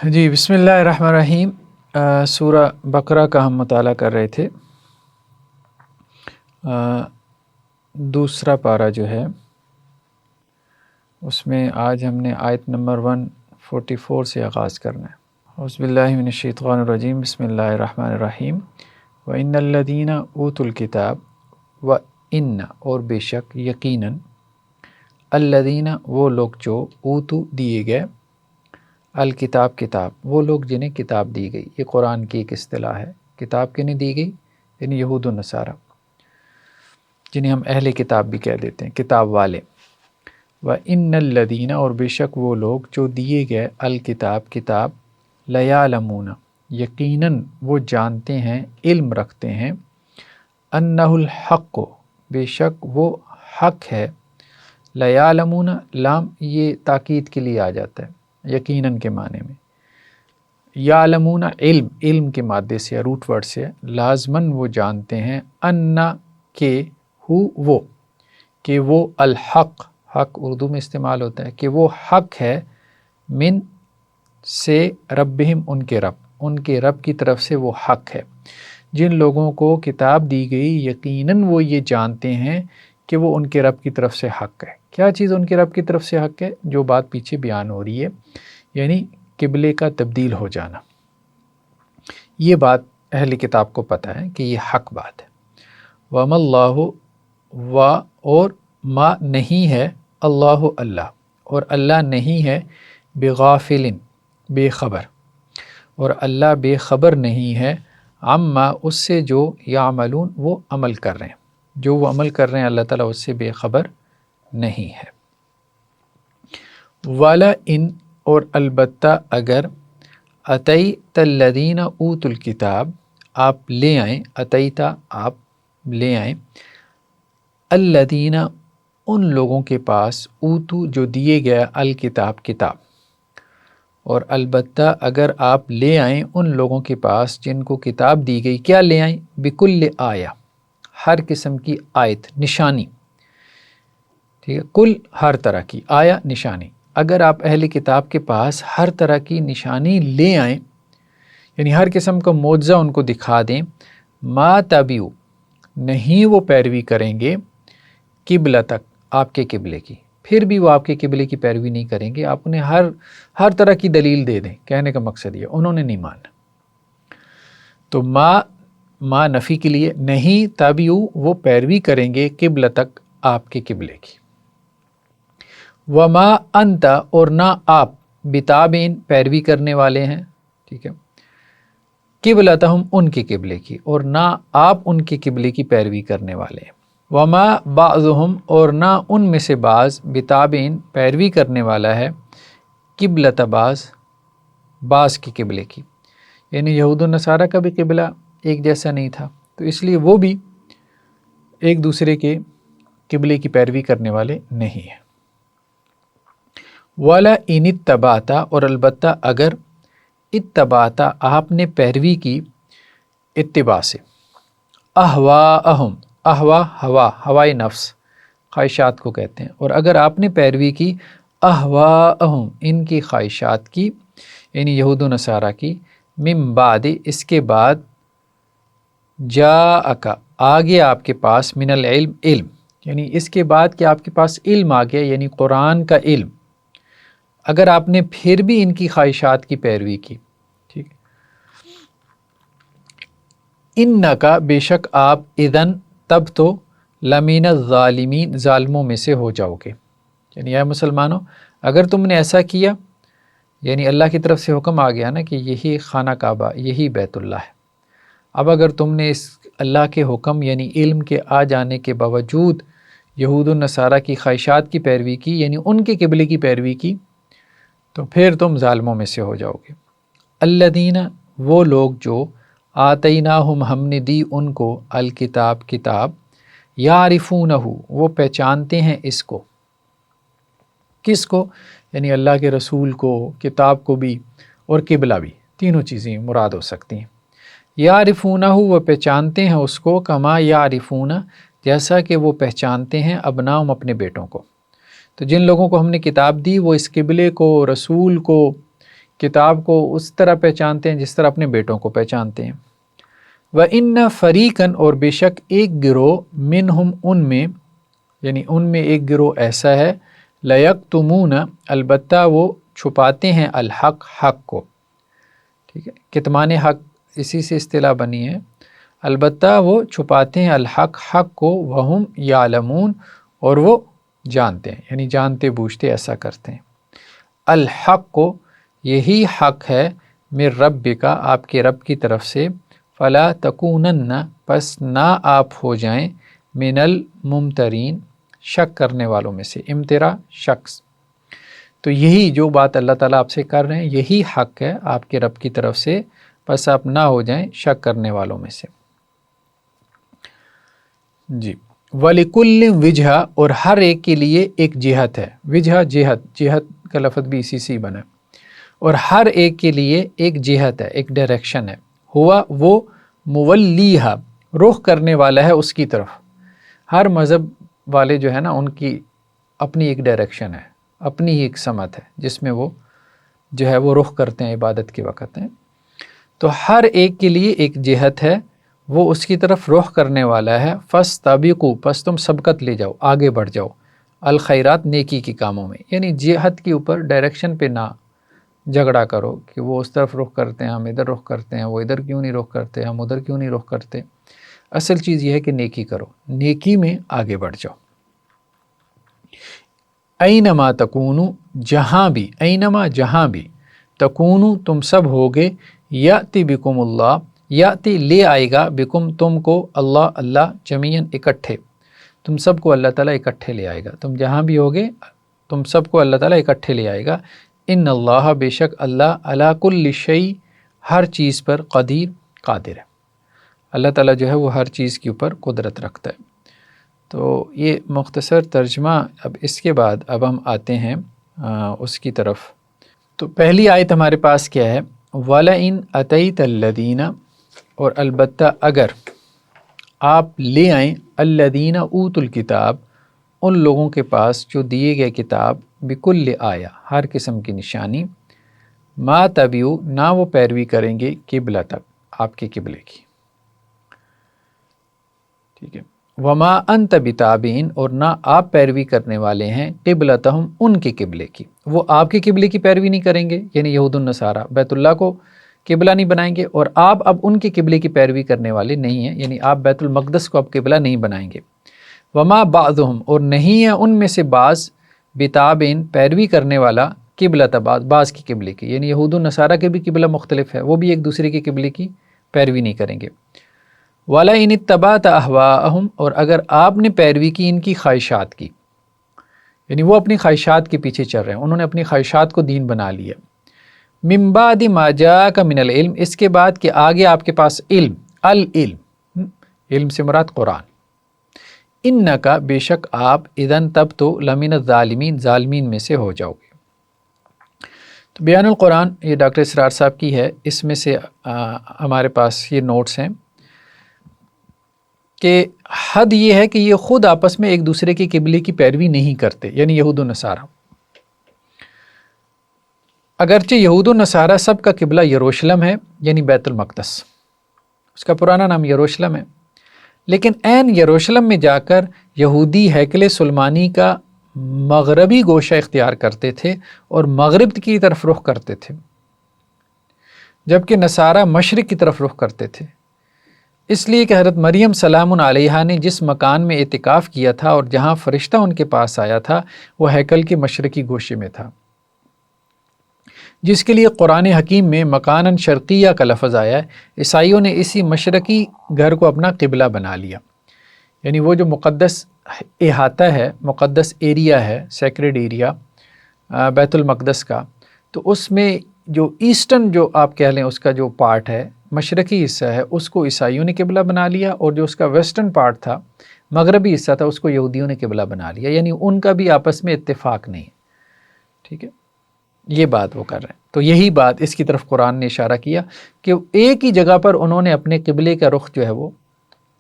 جی بسم اللہ الرحمن الرحیم۔ سورہ بقرہ کا ہم مطالعہ کر رہے تھے۔ دوسرا پارہ جو ہے اس میں آج ہم نے آیت نمبر 144 سے آغاز کرنا ہے۔ اعوذ باللہ من الشیطان الرجیم، بسم اللہ الرحمن الرحیم۔ وَإِنَّ الَّذِينَ أُوتُوا الْكِتَابَ وَإِنَّ اور بے شک یقیناً الَّذِينَ وہ لوگ جو اوتو دیے گئے، الکتاب کتاب وہ لوگ جنہیں کتاب دی گئی۔ یہ قرآن کی ایک اصطلاح ہے۔ کتاب کنہیں دی گئی؟ یعنی یہود و نصارہ، جنہیں ہم اہل کتاب بھی کہہ دیتے ہیں، کتاب والے۔ وَإِنَّ الَّذِينَ اور بے شک وہ لوگ جو دیے گئے الکتاب کتاب، لَيَعْلَمُونَ یقیناً وہ جانتے ہیں، علم رکھتے ہیں، أَنَّهُ الْحَقُّ بے شک وہ حق ہے۔ لَيَعْلَمُونَ لام یہ تاکید کے لیے آ جاتا ہے یقیناً کے معنی میں۔ یعلمون علم، علم کے مادے سے، روٹ ورڈ سے، لازماً وہ جانتے ہیں، ان کہ وہ کہ وہ الحق، حق اردو میں استعمال ہوتا ہے کہ وہ حق ہے، من سے ربہم ان کے رب کی طرف سے وہ حق ہے۔ جن لوگوں کو کتاب دی گئی یقیناً وہ یہ جانتے ہیں کہ وہ ان کے رب کی طرف سے حق ہے۔ کیا چیز ان کے رب کی طرف سے حق ہے؟ جو بات پیچھے بیان ہو رہی ہے، یعنی قبلے کا تبدیل ہو جانا۔ یہ بات اہل کتاب کو پتہ ہے کہ یہ حق بات ہے۔ وَمَا اللَّهُ و اور ما نہیں ہے، اللہ اللہ اور اللہ نہیں ہے، بغافل بے خبر، اور اللہ بے خبر نہیں ہے، عما اس سے جو یعملون وہ عمل کر رہے ہیں، جو وہ عمل کر رہے ہیں اللہ تعالیٰ اس سے بے خبر نہیں ہے۔ وَلَئِن اور البتہ اگر اتیت الذین اوتوا الکتاب آپ لے آئیں، اتیتا آپ لے آئیں، الذین ان لوگوں کے پاس، اوتو جو دیے گیا، الکتاب کتاب، اور البتہ اگر آپ لے آئیں ان لوگوں کے پاس جن کو کتاب دی گئی، کیا لے آئیں؟ بکل آیہ ہر قسم کی آیت، نشانی، ٹھیک ہے، کل ہر طرح کی، آیہ نشانی۔ اگر آپ اہل کتاب کے پاس ہر طرح کی نشانی لے آئیں، یعنی ہر قسم کا معجزہ ان کو دکھا دیں، ما تبعوا نہیں وہ پیروی کریں گے، قبلتک آپ کے قبلے کی، پھر بھی وہ آپ کے قبلے کی پیروی نہیں کریں گے۔ آپ انہیں ہر طرح کی دلیل دے دیں، کہنے کا مقصد یہ انہوں نے نہیں مانا۔ تو ما نفی کے لیے، نہیں تبعوا وہ پیروی کریں گے، قبلتک آپ کے قبلے کی۔ وما انت اور نہ آپ، بتابعین پیروی کرنے والے ہیں، ٹھیک ہے، قبلتہم ان کے قبلے کی، اور نہ آپ ان کے قبلے کی پیروی کرنے والے ہیں۔ وما بعضہم اور نہ ان میں سے بعض، بتابعین پیروی کرنے والا ہے، قبلۃ بعض کے قبلے کی، یعنی یہود و نصارہ کا بھی قبلہ ایک جیسا نہیں تھا، تو اس لیے وہ بھی ایک دوسرے کے قبلے کی پیروی کرنے والے نہیں ہیں۔ وَلَئِنِ اتَّبَعْتَ اور البتہ اگر اتبعت آپ نے پیروی کی، اتباع سے، اہواءہم اہوا ہوائے نفس، خواہشات کو کہتے ہیں، اور اگر آپ نے پیروی کی اہواءہم ان کی خواہشات کی، یعنی یہود و نصارہ کی، من بعد اس کے بعد، جاءک آ گیا آپ کے پاس، من العلم علم، یعنی اس کے بعد کہ آپ کے پاس علم آ گیا، یعنی قرآن کا علم، اگر آپ نے پھر بھی ان کی خواہشات کی پیروی کی، ٹھیک، انکا بے شک آپ، اذن تب تو، لمن الظالمین ظالموں میں سے ہو جاؤ گے۔ یعنی اے مسلمانوں اگر تم نے ایسا کیا، یعنی اللہ کی طرف سے حکم آ گیا نا کہ یہی خانہ کعبہ، یہی بیت اللہ ہے، اب اگر تم نے اس اللہ کے حکم یعنی علم کے آ جانے کے باوجود یہود و نصارہ کی خواہشات کی پیروی کی، یعنی ان کے قبلے کی پیروی کی، تو پھر تم ظالموں میں سے ہو جاؤ گے۔ الذین وہ لوگ جو، آتیناہم ہم نے دی ان کو، الکتاب کتاب، یعرفونہ وہ پہچانتے ہیں اس کو، کس کو؟ یعنی اللہ کے رسول کو، کتاب کو بھی، اور قبلہ بھی، تینوں چیزیں مراد ہو سکتی ہیں۔ یعرفونہ وہ پہچانتے ہیں اس کو، کما یعرفون جیسا کہ وہ پہچانتے ہیں ابناہم اپنے بیٹوں کو۔ تو جن لوگوں کو ہم نے کتاب دی وہ اس قبلے کو، رسول کو، کتاب کو اس طرح پہچانتے ہیں جس طرح اپنے بیٹوں کو پہچانتے ہیں۔ وَإِنَّ فَرِيقًا اور بے شک ایک گروہ منہم ان میں، یعنی ان میں ایک گروہ ایسا ہے، لَيَكْتُمُونَ البتہ وہ چھپاتے ہیں الحق حق کو، ٹھیک ہے، کتمان حق اسی سے اصطلاح بنی ہے، البتہ وہ چھپاتے ہیں الحق حق کو، وہم یعلمون اور وہ جانتے ہیں، یعنی جانتے بوجھتے ایسا کرتے ہیں۔ الحق کو یہی حق ہے، من ربک آپ کے رب کی طرف سے، فلا تکونن پس نہ آپ ہو جائیں، من الممترین شک کرنے والوں میں سے، امترا شخص، تو یہی جو بات اللہ تعالیٰ آپ سے کر رہے ہیں یہی حق ہے آپ کے رب کی طرف سے، پس آپ نہ ہو جائیں شک کرنے والوں میں سے۔ جی، وَلِكُلٍّ وِجْہَةٌ اور ہر ایک کے لیے ایک جہت ہے، وجہ جہت کا لفظ بھی اسی سے ہی بنا ہے، اور ہر ایک کے لیے ایک جہت ہے، ایک ڈائریکشن ہے، ہوا وہ مولیہا رخ کرنے والا ہے اس کی طرف۔ ہر مذہب والے جو ہے نا ان کی اپنی ایک ڈائریکشن ہے، اپنی ہی ایک سمت ہے جس میں وہ جو ہے وہ رخ کرتے ہیں عبادت کے وقت ہیں، تو ہر ایک کے لیے ایک جہت ہے، وہ اس کی طرف رخ کرنے والا ہے۔ فاستبقوا پس تم سبقت لے جاؤ، آگے بڑھ جاؤ، الخیرات نیکی کے کاموں میں، یعنی جہت کے اوپر ڈائریکشن پہ نہ جھگڑا کرو کہ وہ اس طرف رخ کرتے ہیں ہم ادھر رخ کرتے ہیں، وہ ادھر کیوں نہیں رخ کرتے ہم ادھر کیوں نہیں رخ کرتے، اصل چیز یہ ہے کہ نیکی کرو، نیکی میں آگے بڑھ جاؤ۔ اینما تکونو جہاں بھی، اینما جہاں بھی، تکونو تم سب ہوگے، یاتی بکم اللہ یاتی لے آئے گا، بکم تم کو، اللہ اللہ جمیعاً اکٹھے، تم سب کو اللہ تعالیٰ اکٹھے لے آئے گا، تم جہاں بھی ہوگے تم سب کو اللہ تعالیٰ اکٹھے لے آئے گا۔ ان اللہ بے شک اللہ علی کل شیء ہر چیز پر قدیر قادر ہے، اللہ تعالیٰ جو ہے وہ ہر چیز کے اوپر قدرت رکھتا ہے۔ تو یہ مختصر ترجمہ، اب اس کے بعد اب ہم آتے ہیں اس کی طرف۔ تو پہلی آیت ہمارے پاس کیا ہے، وَلَئِنْ أَتَيْتَ الَّذِينَ اور البتہ اگر آپ لے آئیں، الَّذِينَ أُوتُوا الْكِتَاب ان لوگوں کے پاس جو دیے گئے کتاب، بِكُلِّ آیہ ہر قسم کی نشانی، ما تبیو نہ وہ پیروی کریں گے، قبلتک آپ کے قبلے کی، ٹھیک ہے، وما انت بتابعین اور نہ آپ پیروی کرنے والے ہیں، قبلتہم ان کے قبلے کی، وہ آپ کے قبلے کی پیروی نہیں کریں گے، یعنی یہود النصارہ بیت اللہ کو قبلہ نہیں بنائیں گے، اور آپ اب ان کے قبلے کی پیروی کرنے والے نہیں ہیں، یعنی آپ بیت المقدس کو اب قبلہ نہیں بنائیں گے۔ وما بعضهم اور نہیں ہے ان میں سے بعض، بتابعین پیروی کرنے والا، قبلۃ بعض کی قبلے کی، یعنی یہود النصارہ کے بھی قبلہ مختلف ہے، وہ بھی ایک دوسرے کے قبلے کی پیروی نہیں کریں گے۔ وَلَئِنِ اتَّبَعْتَ أَهْوَاءَهُمْ اور اگر آپ نے پیروی کی ان کی خواہشات کی، یعنی وہ اپنی خواہشات کے پیچھے چل رہے ہیں، انہوں نے اپنی خواہشات کو دین بنا لیا، مِن بَعْدِ مَا جَاءَكَ مِنَ الْعِلْمِ اس کے بعد کہ آگے آپ کے پاس علم، العلم، علم سے مراد قرآن، اِنَّكَ بے شک آپ، اذن تب تو، لَمِنَ الظَّالِمِينَ ظالمین میں سے ہو جاؤ گے۔ تو بیان القرآن یہ ڈاکٹر اسرار صاحب کی ہے، اس میں سے ہمارے پاس یہ نوٹس ہیں کہ حد یہ ہے کہ یہ خود آپس میں ایک دوسرے کے قبلے کی پیروی نہیں کرتے، یعنی یہود و نصارہ، اگرچہ یہود و نصارہ سب کا قبلہ یروشلم ہے، یعنی بیت المقدس، اس کا پرانا نام یروشلم ہے، لیکن عین یروشلم میں جا کر یہودی ہیکل سلیمانی کا مغربی گوشہ اختیار کرتے تھے اور مغرب کی طرف رخ کرتے تھے، جبکہ نصارہ مشرق کی طرف رخ کرتے تھے، اس لیے کہ حضرت مریم سلام علیہا نے جس مکان میں اعتکاف کیا تھا اور جہاں فرشتہ ان کے پاس آیا تھا وہ ہیکل کے مشرقی گوشے میں تھا، جس کے لیے قرآن حکیم میں مکاناً شرقیہ کا لفظ آیا ہے۔ عیسائیوں نے اسی مشرقی گھر کو اپنا قبلہ بنا لیا، یعنی وہ جو مقدس احاطہ ہے، مقدس ایریا ہے، سیکرڈ ایریا بیت المقدس کا، تو اس میں جو ایسٹرن جو آپ کہہ لیں اس کا جو پارٹ ہے، مشرقی حصہ ہے، اس کو عیسائیوں نے قبلہ بنا لیا، اور جو اس کا ویسٹرن پارٹ تھا، مغربی حصہ تھا، اس کو یہودیوں نے قبلہ بنا لیا، یعنی ان کا بھی آپس میں اتفاق نہیں، ٹھیک ہے، یہ بات وہ کر رہے ہیں۔ تو یہی بات اس کی طرف قرآن نے اشارہ کیا کہ ایک ہی جگہ پر انہوں نے اپنے قبلے کا رخ جو ہے وہ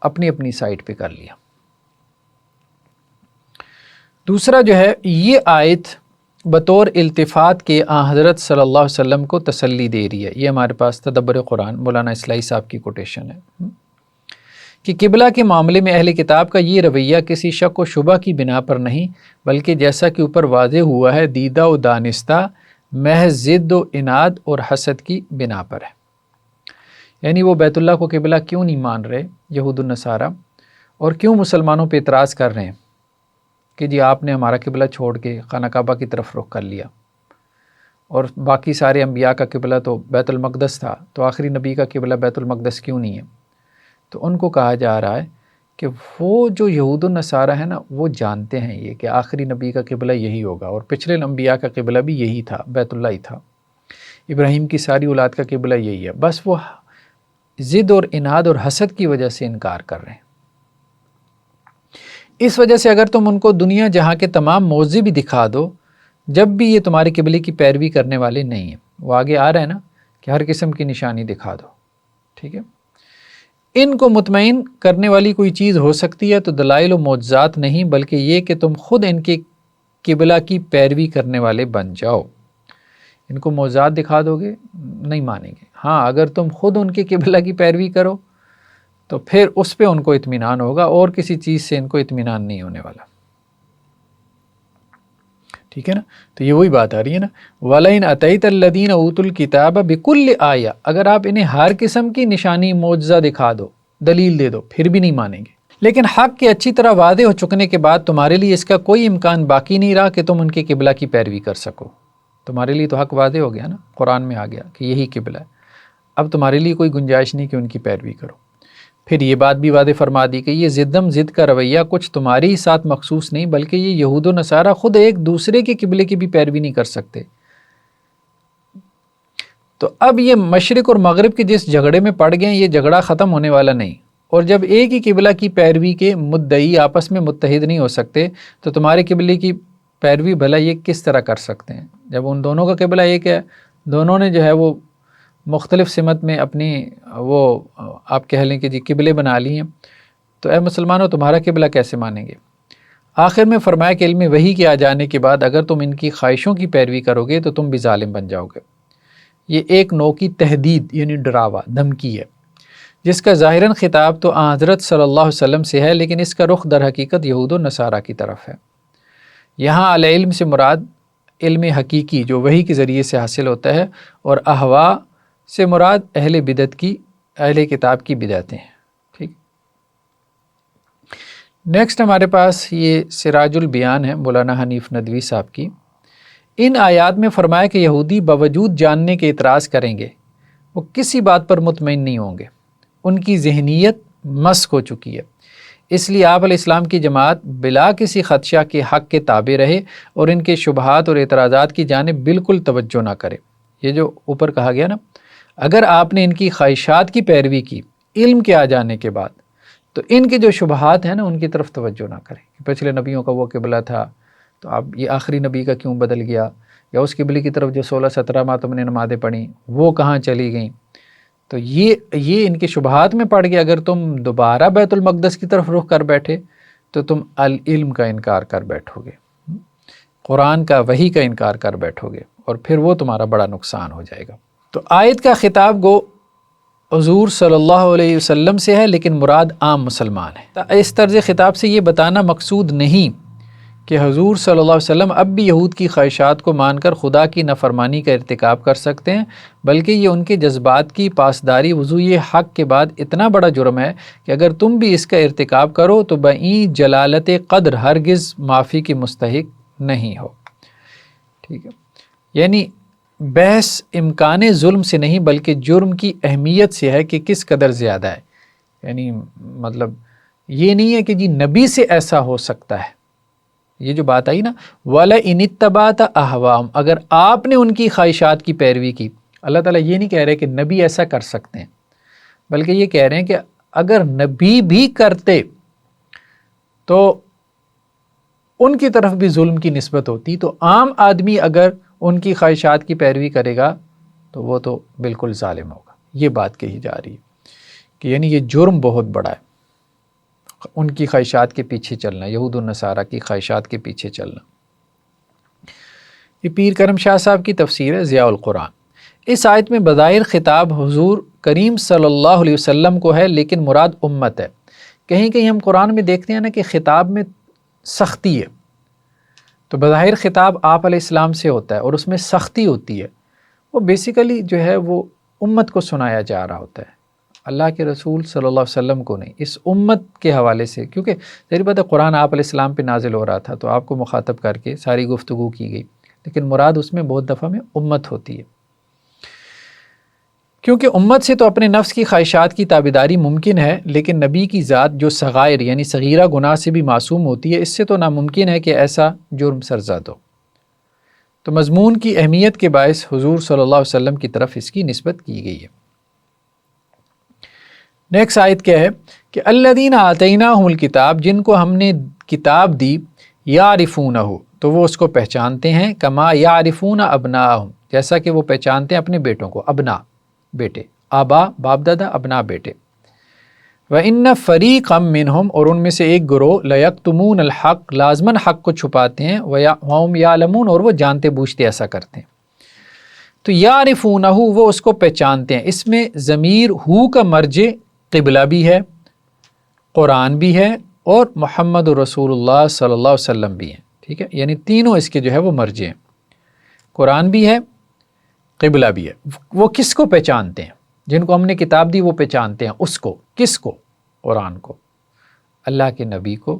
اپنی اپنی سائٹ پہ کر لیا۔ دوسرا جو ہے یہ آیت بطور التفات کے حضرت صلی اللہ علیہ وسلم کو تسلی دے رہی ہے۔ یہ ہمارے پاس تدبر قرآن مولانا اصلاحی صاحب کی کوٹیشن ہے کہ قبلہ کے معاملے میں اہل کتاب کا یہ رویہ کسی شک و شبہ کی بنا پر نہیں، بلکہ جیسا کہ اوپر واضح ہوا ہے دیدہ و دانستہ محض ضد و عناد اور حسد کی بنا پر ہے۔ یعنی وہ بیت اللہ کو قبلہ کیوں نہیں مان رہے یہود النصارہ، اور کیوں مسلمانوں پہ اعتراض کر رہے ہیں کہ جی آپ نے ہمارا قبلہ چھوڑ کے خانہ کعبہ کی طرف رخ کر لیا، اور باقی سارے انبیاء کا قبلہ تو بیت المقدس تھا، تو آخری نبی کا قبلہ بیت المقدس کیوں نہیں ہے؟ تو ان کو کہا جا رہا ہے کہ وہ جو یہود النصارہ ہیں نا، وہ جانتے ہیں یہ کہ آخری نبی کا قبلہ یہی ہوگا، اور پچھلے انبیاء کا قبلہ بھی یہی تھا، بیت اللہ ہی تھا، ابراہیم کی ساری اولاد کا قبلہ یہی ہے، بس وہ ضد اور عناد اور حسد کی وجہ سے انکار کر رہے ہیں۔ اس وجہ سے اگر تم ان کو دنیا جہاں کے تمام موضوع بھی دکھا دو، جب بھی یہ تمہارے قبلے کی پیروی کرنے والے نہیں ہیں، وہ آگے آ رہا ہے نا کہ ہر قسم کی نشانی دکھا دو، ٹھیک ہے، ان کو مطمئن کرنے والی کوئی چیز ہو سکتی ہے تو دلائل و معجزات نہیں، بلکہ یہ کہ تم خود ان کے قبلہ کی پیروی کرنے والے بن جاؤ۔ ان کو معجزات دکھا دو گے نہیں مانیں گے، ہاں اگر تم خود ان کے قبلہ کی پیروی کرو تو پھر اس پہ ان کو اطمینان ہوگا، اور کسی چیز سے ان کو اطمینان نہیں ہونے والا، ٹھیک ہے نا۔ تو یہ وہی بات آ رہی ہے نا، وَلَئِنْ أَتَيْتَ الَّذِينَ أُوتُوا الْكِتَابَ بِكُلِّ آیَةٍ، اگر آپ انہیں ہر قسم کی نشانی معجزہ دکھا دو، دلیل دے دو، پھر بھی نہیں مانیں گے۔ لیکن حق کے اچھی طرح واضح ہو چکنے کے بعد تمہارے لیے اس کا کوئی امکان باقی نہیں رہا کہ تم ان کے قبلہ کی پیروی کر سکو۔ تمہارے لیے تو حق واضح ہو گیا نا، قرآن میں آ گیا کہ یہی قبلہ ہے، اب تمہارے لیے کوئی گنجائش نہیں کہ ان کی پیروی کرو۔ پھر یہ بات بھی واضح فرما دی کہ یہ ضد کا رویہ کچھ تمہاری ہی ساتھ مخصوص نہیں، بلکہ یہ یہود و نصارہ خود ایک دوسرے کے قبلے کی بھی پیروی نہیں کر سکتے۔ تو اب یہ مشرق اور مغرب کے جس جھگڑے میں پڑ گئے ہیں، یہ جھگڑا ختم ہونے والا نہیں، اور جب ایک ہی قبلہ کی پیروی کے مدعی آپس میں متحد نہیں ہو سکتے تو تمہارے قبلے کی پیروی بھلا یہ کس طرح کر سکتے ہیں؟ جب ان دونوں کا قبلہ ایک ہے، دونوں نے جو ہے وہ مختلف سمت میں اپنی وہ آپ کہہ لیں کہ جی قبلے بنا لی ہیں، تو اے مسلمانوں تمہارا قبلہ کیسے مانیں گے؟ آخر میں فرمایا کہ علم وحی کے آ جانے کے بعد اگر تم ان کی خواہشوں کی پیروی کرو گے تو تم بھی ظالم بن جاؤ گے۔ یہ ایک نوع کی تہدید یعنی ڈراوا دھمکی ہے، جس کا ظاہراً خطاب تو حضرت صلی اللہ علیہ وسلم سے ہے، لیکن اس کا رخ در حقیقت یہود و نصارہ کی طرف ہے۔ یہاں العلم سے مراد علم حقیقی جو وحی کے ذریعے سے حاصل ہوتا ہے، اور احوا سے مراد اہل بدعت کی، اہل کتاب کی بدعتیں ہیں، ٹھیک۔ نیکسٹ ہمارے پاس یہ سراج البیان ہے مولانا حنیف ندوی صاحب کی۔ ان آیات میں فرمایا کہ یہودی باوجود جاننے کے اعتراض کریں گے، وہ کسی بات پر مطمئن نہیں ہوں گے، ان کی ذہنیت مسخ ہو چکی ہے، اس لیے آپ علیہ السلام کی جماعت بلا کسی خدشہ کے حق کے تابع رہے اور ان کے شبہات اور اعتراضات کی جانب بالکل توجہ نہ کرے۔ یہ جو اوپر کہا گیا نا، اگر آپ نے ان کی خواہشات کی پیروی کی علم کے آ جانے کے بعد تو ان کے جو شبہات ہیں نا ان کی طرف توجہ نہ کریں کہ پچھلے نبیوں کا وہ قبلہ تھا تو اب یہ آخری نبی کا کیوں بدل گیا، یا اس قبلے کی طرف جو 16-17 ماہ تم نے نمازیں پڑھیں وہ کہاں چلی گئیں۔ تو یہ ان کے شبہات میں پڑ گیا، اگر تم دوبارہ بیت المقدس کی طرف رخ کر بیٹھے تو تم علم کا انکار کر بیٹھو گے، قرآن کا وحی کا انکار کر بیٹھو گے، اور پھر وہ تمہارا بڑا نقصان ہو جائے گا۔ تو آیت کا خطاب گو حضور صلی اللہ علیہ وسلم سے ہے، لیکن مراد عام مسلمان ہے۔ اس طرز خطاب سے یہ بتانا مقصود نہیں کہ حضور صلی اللہ علیہ وسلم اب بھی یہود کی خواہشات کو مان کر خدا کی نافرمانی کا ارتکاب کر سکتے ہیں، بلکہ یہ ان کے جذبات کی پاسداری وضوع حق کے بعد اتنا بڑا جرم ہے کہ اگر تم بھی اس کا ارتکاب کرو تو بئیں جلالت قدر ہرگز معافی کی مستحق نہیں ہو، ٹھیک ہے۔ یعنی بحث امکان ظلم سے نہیں بلکہ جرم کی اہمیت سے ہے کہ کس قدر زیادہ ہے، یعنی مطلب یہ نہیں ہے کہ جی نبی سے ایسا ہو سکتا ہے، یہ جو بات آئی نا وَلَئِنِ اتَّبَعْتَ أَهْوَاءَهُمْ، اگر آپ نے ان کی خواہشات کی پیروی کی، اللہ تعالیٰ یہ نہیں کہہ رہے کہ نبی ایسا کر سکتے ہیں، بلکہ یہ کہہ رہے ہیں کہ اگر نبی بھی کرتے تو ان کی طرف بھی ظلم کی نسبت ہوتی، تو عام آدمی اگر ان کی خواہشات کی پیروی کرے گا تو وہ تو بالکل ظالم ہوگا۔ یہ بات کہی جا رہی ہے کہ یعنی یہ جرم بہت بڑا ہے، ان کی خواہشات کے پیچھے چلنا، یہود و نصارہ کی خواہشات کے پیچھے چلنا۔ یہ پیر کرم شاہ صاحب کی تفسیر ہے ضیاء القرآن۔ اس آیت میں بظاہر خطاب حضور کریم صلی اللہ علیہ وسلم کو ہے، لیکن مراد امت ہے۔ کہیں کہیں ہم قرآن میں دیکھتے ہیں نا کہ خطاب میں سختی ہے، تو بظاہر خطاب آپ علیہ السلام سے ہوتا ہے اور اس میں سختی ہوتی ہے، وہ بیسیکلی جو ہے وہ امت کو سنایا جا رہا ہوتا ہے، اللہ کے رسول صلی اللہ علیہ وسلم کو نہیں، اس امت کے حوالے سے، کیونکہ ظاہر بات ہے قرآن آپ علیہ السلام پہ نازل ہو رہا تھا تو آپ کو مخاطب کر کے ساری گفتگو کی گئی، لیکن مراد اس میں بہت دفعہ میں امت ہوتی ہے، کیونکہ امت سے تو اپنے نفس کی خواہشات کی تابعداری ممکن ہے، لیکن نبی کی ذات جو صغائر یعنی صغیرہ گناہ سے بھی معصوم ہوتی ہے، اس سے تو ناممکن ہے کہ ایسا جرم سرزد ہو۔ تو مضمون کی اہمیت کے باعث حضور صلی اللہ علیہ وسلم کی طرف اس کی نسبت کی گئی ہے۔ نیکسٹ آیت کیا ہے کہ الذین آتیناہم الکتاب، جن کو ہم نے کتاب دی، یعرفونہ، تو وہ اس کو پہچانتے ہیں، کما یعرفون ابناءہم، جیسا کہ وہ پہچانتے ہیں اپنے بیٹوں کو، ابنا بیٹے، آبا باپ دادا، ابنا بیٹے۔ وَإِنَّ فَرِيقًا مِّنْهُمْ، اور ان میں سے ایک گروہ، لَيَكْتُمُونَ الْحَقَّ، لازماً حق کو چھپاتے ہیں، وَهُمْ يَعْلَمُونَ، اور وہ جانتے بوجھتے ایسا کرتے ہیں۔ تو یعرفونہ، وہ اس کو پہچانتے ہیں، اس میں ضمیر ہو کا مرجع قبلہ بھی ہے، قرآن بھی ہے، اور محمد رسول اللہ صلی اللہ علیہ وسلم بھی ہیں، ٹھیک ہے، یعنی تینوں اس کے جو ہے وہ مرجع ہیں، قرآن بھی ہے، قبلہ بھی ہے۔ وہ کس کو پہچانتے ہیں؟ جن کو ہم نے کتاب دی وہ پہچانتے ہیں، اس کو، کس کو؟ قرآن کو، اللہ کے نبی کو،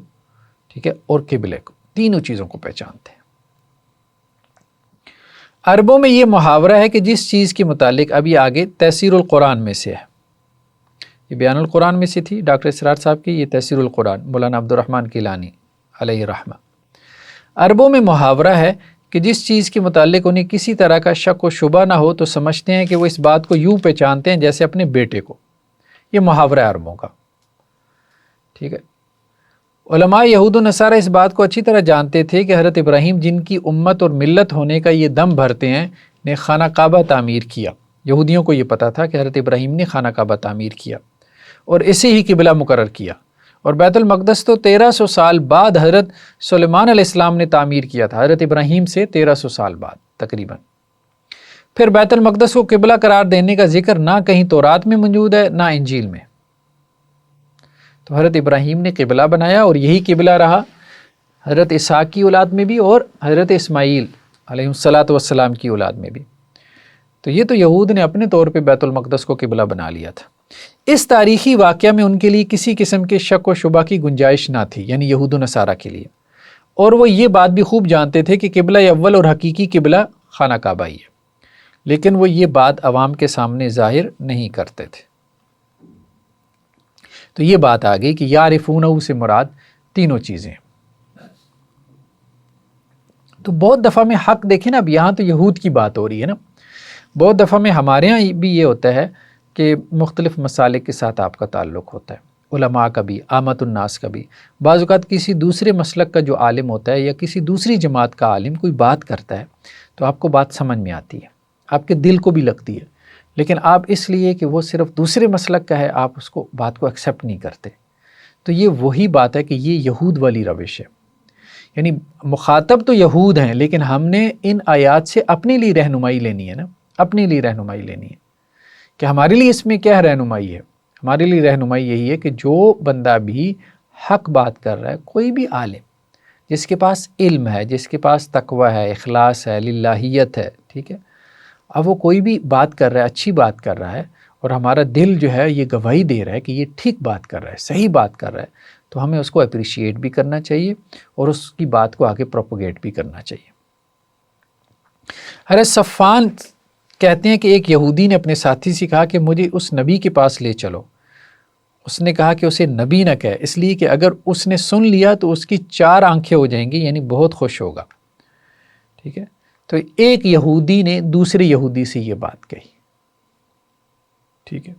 ٹھیک ہے، اور قبلے کو، تینوں چیزوں کو پہچانتے ہیں۔ عربوں میں یہ محاورہ ہے کہ جس چیز کے متعلق ابھی آگے تفسیر القرآن میں سے ہے، یہ بیان القرآن میں سے تھی ڈاکٹر اسرار صاحب کی، یہ تفسیر القرآن مولانا عبد الرحمن کیلانی علیہ رحمہ۔ عربوں میں محاورہ ہے کہ جس چیز کے متعلق انہیں کسی طرح کا شک و شبہ نہ ہو تو سمجھتے ہیں کہ وہ اس بات کو یوں پہچانتے ہیں جیسے اپنے بیٹے کو، یہ محاورہ ہے عربوں کا، ٹھیک ہے۔ علماء یہود و نصارہ اس بات کو اچھی طرح جانتے تھے کہ حضرت ابراہیم جن کی امت اور ملت ہونے کا یہ دم بھرتے ہیں نے خانہ کعبہ تعمیر کیا۔ یہودیوں کو یہ پتہ تھا کہ حضرت ابراہیم نے خانہ کعبہ تعمیر کیا اور اسے ہی قبلہ مقرر کیا، اور بیت المقدس تو 1300 سال بعد حضرت سلیمان علیہ السلام نے تعمیر کیا تھا، حضرت ابراہیم سے 1300 سال بعد تقریباً۔ پھر بیت المقدس کو قبلہ قرار دینے کا ذکر نہ کہیں تورات میں موجود ہے نہ انجیل میں، تو حضرت ابراہیم نے قبلہ بنایا اور یہی قبلہ رہا حضرت اسحاق کی اولاد میں بھی اور حضرت اسماعیل علیہ السلام کی اولاد میں بھی۔ تو یہ تو یہود نے اپنے طور پہ بیت المقدس کو قبلہ بنا لیا تھا۔ اس تاریخی واقعہ میں ان کے لیے کسی قسم کے شک و شبہ کی گنجائش نہ تھی، یعنی یہود و نصارہ کے لیے، اور وہ یہ بات بھی خوب جانتے تھے کہ قبلہ اول اور حقیقی قبلہ خانہ کعبہ ہی ہے، لیکن وہ یہ بات عوام کے سامنے ظاہر نہیں کرتے تھے۔ تو یہ بات آ گئی کہ یعرفونہ سے مراد تینوں چیزیں۔ تو بہت دفعہ میں حق دیکھیں نا، اب یہاں تو یہود کی بات ہو رہی ہے نا، بہت دفعہ میں ہمارے ہاں بھی یہ ہوتا ہے کہ مختلف مسالک کے ساتھ آپ کا تعلق ہوتا ہے، علماء کا بھی، عامت الناس کا بھی۔ بعض اوقات کسی دوسرے مسلک کا جو عالم ہوتا ہے یا کسی دوسری جماعت کا عالم کوئی بات کرتا ہے تو آپ کو بات سمجھ میں آتی ہے، آپ کے دل کو بھی لگتی ہے، لیکن آپ اس لیے کہ وہ صرف دوسرے مسلک کا ہے آپ اس کو بات کو ایکسیپٹ نہیں کرتے۔ تو یہ وہی بات ہے کہ یہ یہود والی روش ہے، یعنی مخاطب تو یہود ہیں لیکن ہم نے ان آیات سے اپنے لیے رہنمائی لینی ہے نا، اپنے لیے رہنمائی لینی ہے کہ ہمارے لیے اس میں کیا رہنمائی ہے۔ ہمارے لیے رہنمائی یہی ہے کہ جو بندہ بھی حق بات کر رہا ہے، کوئی بھی عالم جس کے پاس علم ہے، جس کے پاس تقوی ہے، اخلاص ہے، للہیت ہے، ٹھیک ہے، اب وہ کوئی بھی بات کر رہا ہے، اچھی بات کر رہا ہے، اور ہمارا دل جو ہے یہ گواہی دے رہا ہے کہ یہ ٹھیک بات کر رہا ہے، صحیح بات کر رہا ہے، تو ہمیں اس کو اپریشیٹ بھی کرنا چاہیے اور اس کی بات کو آگے پروپوگیٹ بھی کرنا چاہیے۔ حضرت صفان کہتے ہیں کہ ایک یہودی نے اپنے ساتھی سے کہا کہ مجھے اس نبی کے پاس لے چلو۔ اس نے کہا کہ اسے نبی نہ کہے، اس لیے کہ اگر اس نے سن لیا تو اس کی 4 آنکھیں ہو جائیں گی، یعنی بہت خوش ہوگا، ٹھیک ہے۔ تو ایک یہودی نے دوسرے یہودی سے یہ بات کہی، ٹھیک ہے۔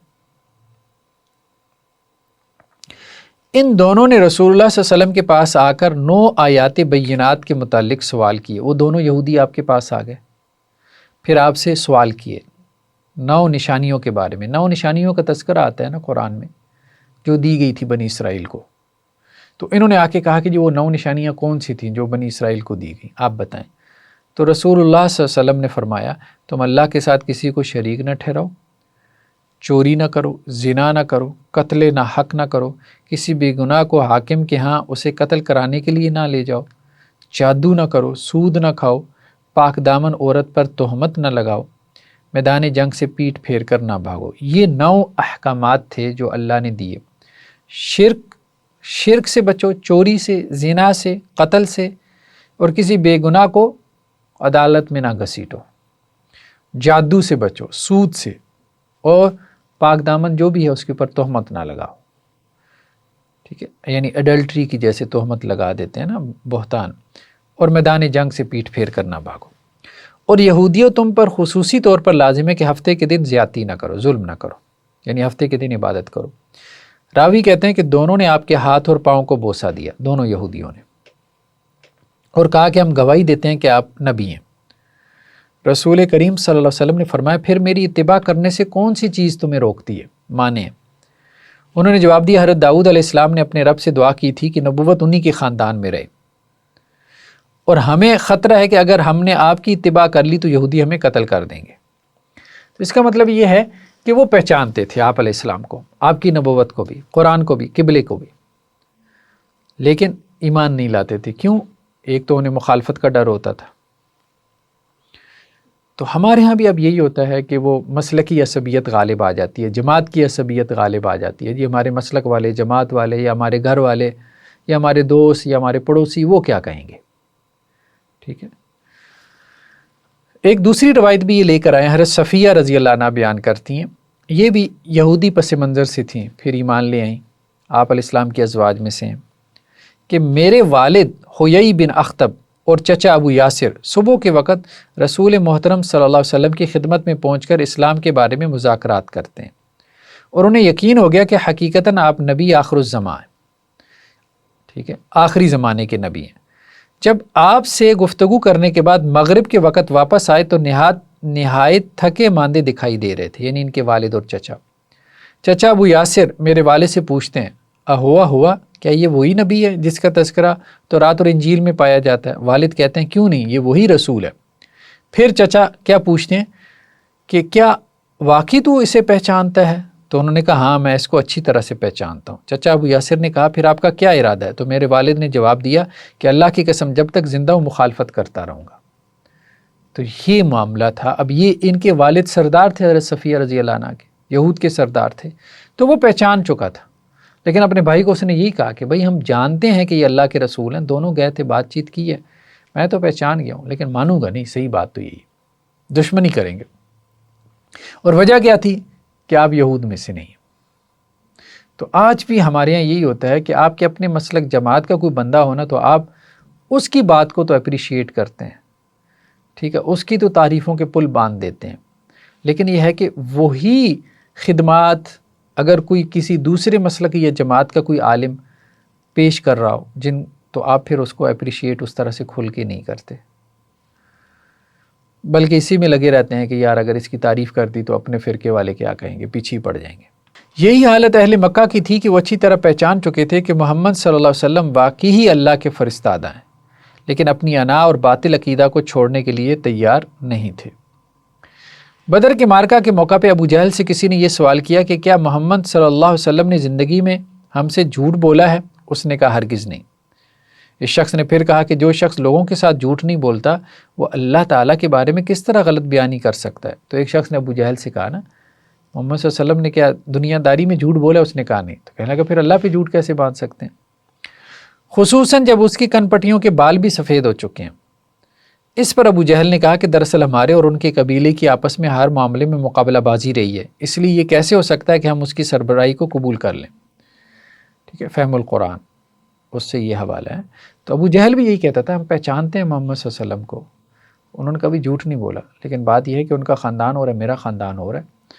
ان دونوں نے رسول اللہ صلی اللہ علیہ وسلم کے پاس آ کر 9 آیات بینات کے متعلق سوال کیے۔ وہ دونوں یہودی آپ کے پاس آ گئے، پھر آپ سے سوال کیے 9 نشانیوں کے بارے میں۔ 9 نشانیوں کا تذکرہ آتا ہے نا قرآن میں، جو دی گئی تھی بنی اسرائیل کو۔ تو انہوں نے آ کے کہا کہ جو وہ 9 نشانیاں کون سی تھیں جو بنی اسرائیل کو دی گئی، آپ بتائیں۔ تو رسول اللہ صلی اللہ علیہ وسلم نے فرمایا تم اللہ کے ساتھ کسی کو شریک نہ ٹھہراؤ، چوری نہ کرو، زنا نہ کرو، قتل نہ حق نہ کرو، کسی بے گناہ کو حاکم کے ہاں اسے قتل کرانے کے لیے نہ لے جاؤ، جادو نہ کرو، سود نہ کھاؤ، پاک دامن عورت پر تہمت نہ لگاؤ، میدان جنگ سے پیٹھ پھیر کر نہ بھاگو۔ یہ 9 احکامات تھے جو اللہ نے دیے۔ شرک سے بچو، چوری سے، زنا سے، قتل سے، اور کسی بے گناہ کو عدالت میں نہ گھسیٹو، جادو سے بچو، سود سے، اور پاک دامن جو بھی ہے اس کے اوپر تہمت نہ لگاؤ، ٹھیک ہے، یعنی اڈلٹری کی جیسے تہمت لگا دیتے ہیں نا، بہتان، اور میدان جنگ سے پیٹھ پھیر کر نہ بھاگو۔ اور یہودیوں تم پر خصوصی طور پر لازم ہے کہ ہفتے کے دن زیادتی نہ کرو، ظلم نہ کرو، یعنی ہفتے کے دن عبادت کرو۔ راوی کہتے ہیں کہ دونوں نے آپ کے ہاتھ اور پاؤں کو بوسہ دیا، دونوں یہودیوں نے، اور کہا کہ ہم گواہی دیتے ہیں کہ آپ نبی ہیں۔ رسول کریم صلی اللہ علیہ وسلم نے فرمایا پھر میری اتباع کرنے سے کون سی چیز تمہیں روکتی ہے؟ مانے انہوں نے جواب دیا حضرت داؤد علیہ السلام نے اپنے رب سے دعا کی تھی کہ نبوت انہی کے خاندان میں رہے، اور ہمیں خطرہ ہے کہ اگر ہم نے آپ کی اتباع کر لی تو یہودی ہمیں قتل کر دیں گے۔ تو اس کا مطلب یہ ہے کہ وہ پہچانتے تھے آپ علیہ السلام کو، آپ کی نبوت کو بھی، قرآن کو بھی، قبلے کو بھی، لیکن ایمان نہیں لاتے تھے۔ کیوں؟ ایک تو انہیں مخالفت کا ڈر ہوتا تھا۔ تو ہمارے ہاں بھی اب یہی ہوتا ہے کہ وہ مسلکی عصبیت غالب آ جاتی ہے، جماعت کی عصبیت غالب آ جاتی ہے، جی ہمارے مسلک والے، جماعت والے، یا ہمارے گھر والے، یا ہمارے دوست، یا ہمارے پڑوسی، وہ کیا کہیں گے، ٹھیک ہے۔ ایک دوسری روایت بھی یہ لے کر آئے، حضرت صفیہ رضی اللہ عنہ بیان کرتی ہیں، یہ بھی یہودی پس منظر سے تھیں، پھر ایمان لے آئیں، آپ علیہ السلام کے ازواج میں سے ہیں، کہ میرے والد حیی بن اخطب اور چچا ابو یاسر صبح کے وقت رسول محترم صلی اللہ علیہ وسلم کی خدمت میں پہنچ کر اسلام کے بارے میں مذاکرات کرتے ہیں، اور انہیں یقین ہو گیا کہ حقیقتاً آپ نبی آخر الزمان ہیں، ٹھیک ہے، آخری زمانے کے نبی ہیں۔ جب آپ سے گفتگو کرنے کے بعد مغرب کے وقت واپس آئے تو نہایت تھکے ماندے دکھائی دے رہے تھے، یعنی ان کے والد اور چچا ابو یاسر میرے والد سے پوچھتے ہیں ہوا کیا یہ وہی نبی ہے جس کا تذکرہ تورات اور انجیل میں پایا جاتا ہے؟ والد کہتے ہیں کیوں نہیں، یہ وہی رسول ہے۔ پھر چچا کیا پوچھتے ہیں کہ کیا واقعی تو اسے پہچانتا ہے؟ تو انہوں نے کہا ہاں میں اس کو اچھی طرح سے پہچانتا ہوں۔ چچا ابو یاسر نے کہا پھر آپ کا کیا ارادہ ہے؟ تو میرے والد نے جواب دیا کہ اللہ کی قسم جب تک زندہ ہوں مخالفت کرتا رہوں گا۔ تو یہ معاملہ تھا۔ اب یہ ان کے والد سردار تھے حضرت صفیہ رضی اللہ عنہ کے، یہود کے سردار تھے، تو وہ پہچان چکا تھا، لیکن اپنے بھائی کو اس نے یہی کہا کہ بھائی ہم جانتے ہیں کہ یہ اللہ کے رسول ہیں، دونوں گئے تھے، بات چیت کی ہے، میں تو پہچان گیا ہوں، لیکن مانوں گا نہیں، صحیح بات تو یہی ہے، دشمنی کریں گے۔ اور وجہ کیا تھی کہ آپ یہود میں سے نہیں۔ تو آج بھی ہمارے یہاں یہی ہوتا ہے کہ آپ کے اپنے مسلک جماعت کا کوئی بندہ ہونا تو آپ اس کی بات کو تو اپریشیٹ کرتے ہیں، ٹھیک ہے، اس کی تو تعریفوں کے پل باندھ دیتے ہیں، لیکن یہ ہے کہ وہی خدمات اگر کوئی کسی دوسرے مسلک یا جماعت کا کوئی عالم پیش کر رہا ہو تو آپ پھر اس کو اپریشیٹ اس طرح سے کھل کے نہیں کرتے، بلکہ اسی میں لگے رہتے ہیں کہ یار اگر اس کی تعریف کر دی تو اپنے فرقے والے کیا کہیں گے، پیچھے پڑ جائیں گے۔ یہی حالت اہل مکہ کی تھی کہ وہ اچھی طرح پہچان چکے تھے کہ محمد صلی اللہ علیہ وسلم واقعی ہی اللہ کے فرستادہ ہیں، لیکن اپنی انا اور باطل عقیدہ کو چھوڑنے کے لیے تیار نہیں تھے۔ بدر کے معرکہ کے موقع پہ ابو جہل سے کسی نے یہ سوال کیا کہ کیا محمد صلی اللہ علیہ وسلم نے زندگی میں ہم سے جھوٹ بولا ہے؟ اس نے کہا ہرگز نہیں۔ اس شخص نے پھر کہا کہ جو شخص لوگوں کے ساتھ جھوٹ نہیں بولتا وہ اللہ تعالیٰ کے بارے میں کس طرح غلط بیانی کر سکتا ہے؟ تو ایک شخص نے ابو جہل سے کہا نا محمد صلی اللہ علیہ وسلم نے کیا دنیا داری میں جھوٹ بولا؟ اس نے کہا نہیں۔ تو کہنے لگا پھر اللہ پہ جھوٹ کیسے باندھ سکتے ہیں، خصوصاً جب اس کی کن پٹیوں کے بال بھی سفید ہو چکے ہیں۔ اس پر ابو جہل نے کہا کہ دراصل ہمارے اور ان کے قبیلے کی آپس میں ہر معاملے میں مقابلہ بازی رہی ہے، اس لیے یہ کیسے ہو سکتا ہے کہ ہم اس کی سربراہی کو قبول کر لیں، ٹھیک ہے، فہم القرآن اس سے یہ حوالہ ہے۔ تو ابو جہل بھی یہی کہتا تھا ہم پہچانتے ہیں محمد صلی اللہ علیہ وسلم کو، انہوں نے کبھی جھوٹ نہیں بولا، لیکن بات یہ ہے کہ ان کا خاندان ہو رہا ہے، میرا خاندان ہو رہا ہے،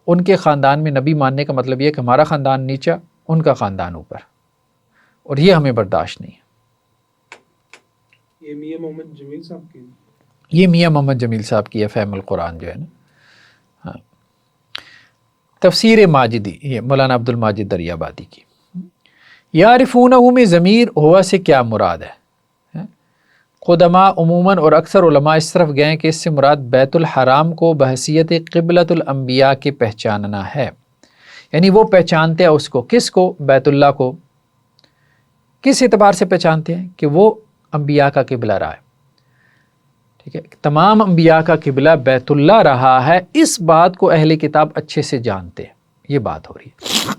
ان کے خاندان میں نبی ماننے کا مطلب یہ ہے کہ ہمارا خاندان نیچا ان کا خاندان اوپر، اور یہ ہمیں برداشت نہیں ہے۔ یہ میاں محمد جمیل صاحب کی، یہ میاں محمد جمیل صاحب کی ہے فہم القرآن جو ہے نا، ہاں، تفسیر ماجدی، یہ مولانا عبد الماجد دریابادی کی۔ یعرفونہ میں ضمیر ہوا سے کیا مراد ہے؟ قدماء عموماً اور اکثر علماء اس طرف گئے ہیں کہ اس سے مراد بیت الحرام کو بحیثیت قبلۃ الانبیاء کے پہچاننا ہے، یعنی وہ پہچانتے ہیں اس کو، کس کو؟ بیت اللہ کو۔ کس اعتبار سے پہچانتے ہیں؟ کہ وہ انبیاء کا قبلہ رہا ہے، ٹھیک ہے، تمام انبیاء کا قبلہ بیت اللہ رہا ہے، اس بات کو اہل کتاب اچھے سے جانتے ہیں، یہ بات ہو رہی ہے۔